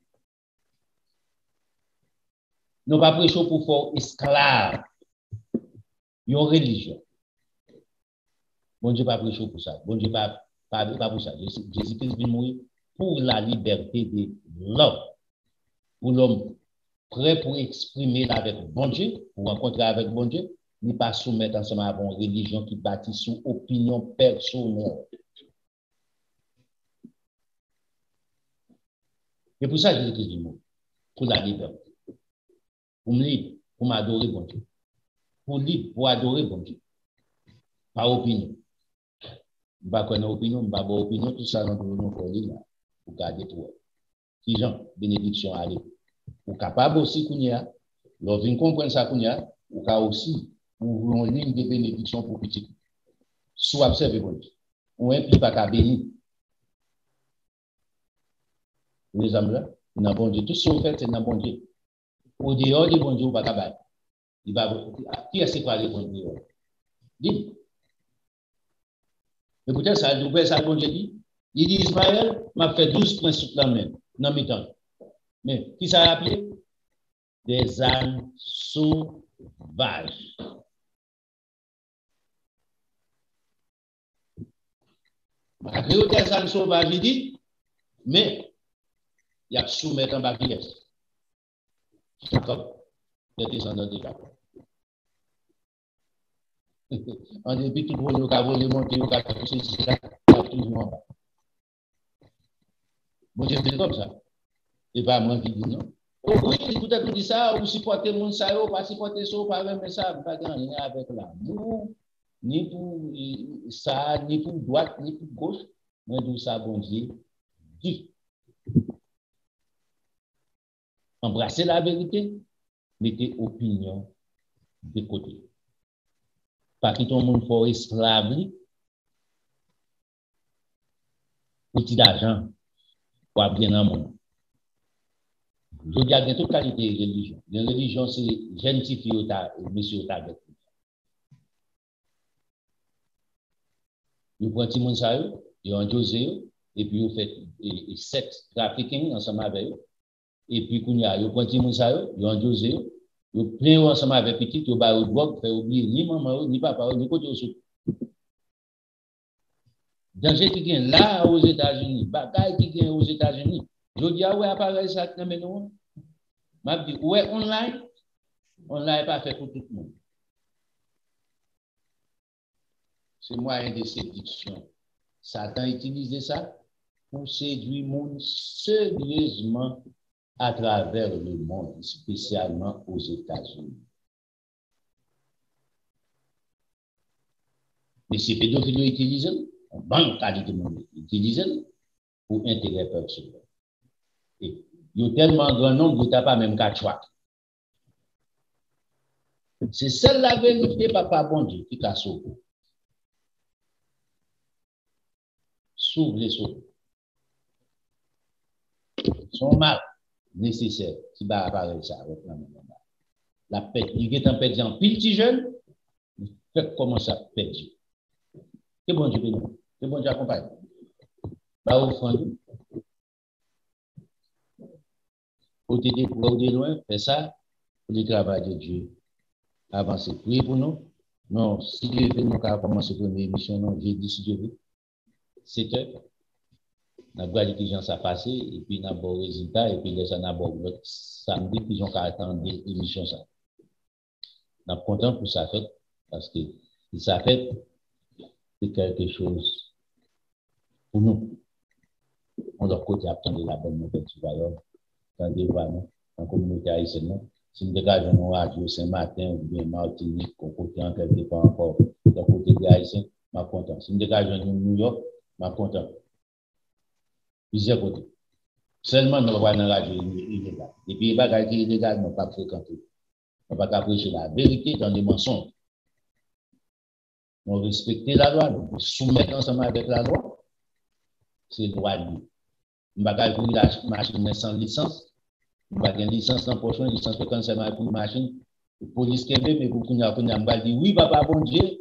Non pas prêcher pour faire esclave. Une religion. Bon Dieu pas prêcher pour ça. Bon Dieu pas pour ça. Jésus-Christ vient mourir pour la liberté de l'homme. Pour l'homme prêt pour exprimer avec bon Dieu, pour rencontrer avec bon Dieu, ne pas soumettre ensemble à une religion qui bâtit sur opinion personnelle. Et pour ça, Jésus-Christ dit mot, pour la liberté. Pour me libre, pour m'adorer bon Dieu. Pour libre, pour adorer bon Dieu. Pas opinion. Je ne vais pas connaître opinion, je ne vais pas avoir opinion, tout ça dans le nom pour garder pour eux. Qui gens, bénédiction à l'époque. Ou capable aussi qu'on y a, lorsqu'on comprend ça qu'on y a, ou cas aussi ouvrir une ligne de bénédiction pour petit. Soit observer bon Dieu. On implique pas qu'à bénir. Les hommes là, n'a bon Dieu. Tout ce qu'on fait, c'est n'a bon Dieu. Au dehors du bon Dieu, pas qu'à il va qui est-ce qui va aller bon Dieu? Dis. Mais peut-être ça, ça bon Dieu dit. Il dit Ismaël m'a fait 12 points sur la main, dans mes temps. Mais qui ça a appelé? Des ânes sauvages. Malgré des ânes sauvages, il dit, mais il y a soumettre en bas pièce. Jacob, les descendants de Jacob. En début, tout le monde a volé, monter, il a touché, il a toujours en bas. Bon, c'est comme ça. Et pas moi qui dis non. Oh oui, peut-être dit ça, ou supporter mon ça, ou pas supporter ça, ou pas même ça, pas de rien avec l'amour, ni pour ça, ni pour droite, ni pour gauche. Moi, tout ça, bon Dieu, dit. Embrasser la vérité, mettez opinion de côté. Pas que tout le monde faut esclave, outil d'argent, pour bien dans le monde. Je regarde toute qualité de religion. La religion, c'est gentifier monsieur avec. Vous prenez tout le monde, vous en José, et puis vous faites 7 trafficking ensemble avec eux. Et puis, vous prenez tout le monde, vous en José, vous prenez ensemble avec petit, vous avez drogue, vous oublier ni maman, ni papa, ni côté aussi. Danger qui vient là aux États-Unis, bagaille qui vient aux États-Unis. Je dis, ah ouais, appareil ça, mais non. Je dis, ouais, online n'est pas fait pour tout le monde. C'est moyen de séduction. Satan utilise ça pour séduire le monde sérieusement à travers le monde, spécialement aux États-Unis. Mais ces pédophiles utilisent, en bonne qualité de monde, utilisent pour intérêt personnel. Et il y a tellement grand nombre, il n'y a pas même qu'à choix. C'est celle la vérité, papa bon Dieu, qui t'a sauvé. S'ouvre les sauves. son mal nécessaire qui va apparaître ça avec la paix. Il est en paix en pile petit jeune, fait commencer à perdre. Que bon Dieu bénisse, que bon Dieu accompagne. Pas offrande. Pour t'aider pour aller loin, fais ça pour le travail de Dieu. Avancer, priez pour nous. Non, si Dieu veut, nous allons commencer la première émission, non, j'ai dit si Dieu veut. 7 heures. Nous avons dit que ça passé, et puis nous avons le résultat, et puis nous avons l'autre samedi, puis nous avons attendu l'émission. Nous sommes contents pour ça fait, parce que ça fait, c'est quelque chose pour nous. On doit côté attendre la bonne nouvelle du royaume, dans des voix, dans la communauté haïtienne. Si nous dégageons radio Saint-Martin ou bien Martinique, au côté en quelque part encore, dans côté des Haïtiens, je suis content. Si nous dégageons New York, je suis content. Plusieurs côtés. Seulement, nous voyons dans la radio illégale. Et puis, les bagages qui sont illégaux, nous ne pas fréquenter. Nous ne pas prêcher la vérité dans les mensonges. Nous respecter la loi, nous soumettre ensemble avec la loi. C'est le droit de nous. Nous ne pas pour la machine sans licence. Nous n'avons pas de licence dans le prochain, licence pour cancer pour une machine. La police qui est mais pour qu'on ait dit oui, papa, bon Dieu.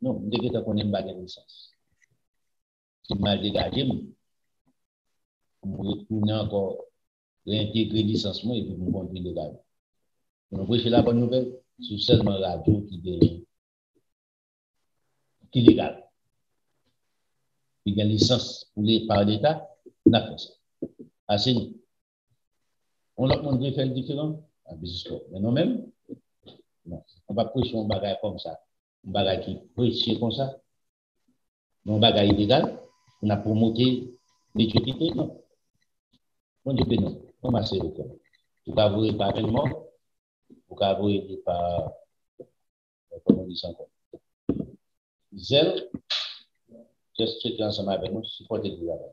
Non, dès que tu connais pas de licence. Si mal dégagé, on retourner encore, réintégrer le licenciement et puis nous conduire légal. On prêche la bonne nouvelle, c'est seulement la radio qui est légale. Il y a une licence par l'État, on a fait ça. Assez. On a demandé de faire le différent, mais non même, non. On va prêcher un bagage comme ça, un bagage qui prêche comme ça, un bagage illégal, on a promoté l'éduquité, non. On dit que non, on va se reconnaître. Vous pouvez par le mort, vous pouvez par, comment on dit ça encore, zèle, juste checker ensemble avec nous, supporter le travail.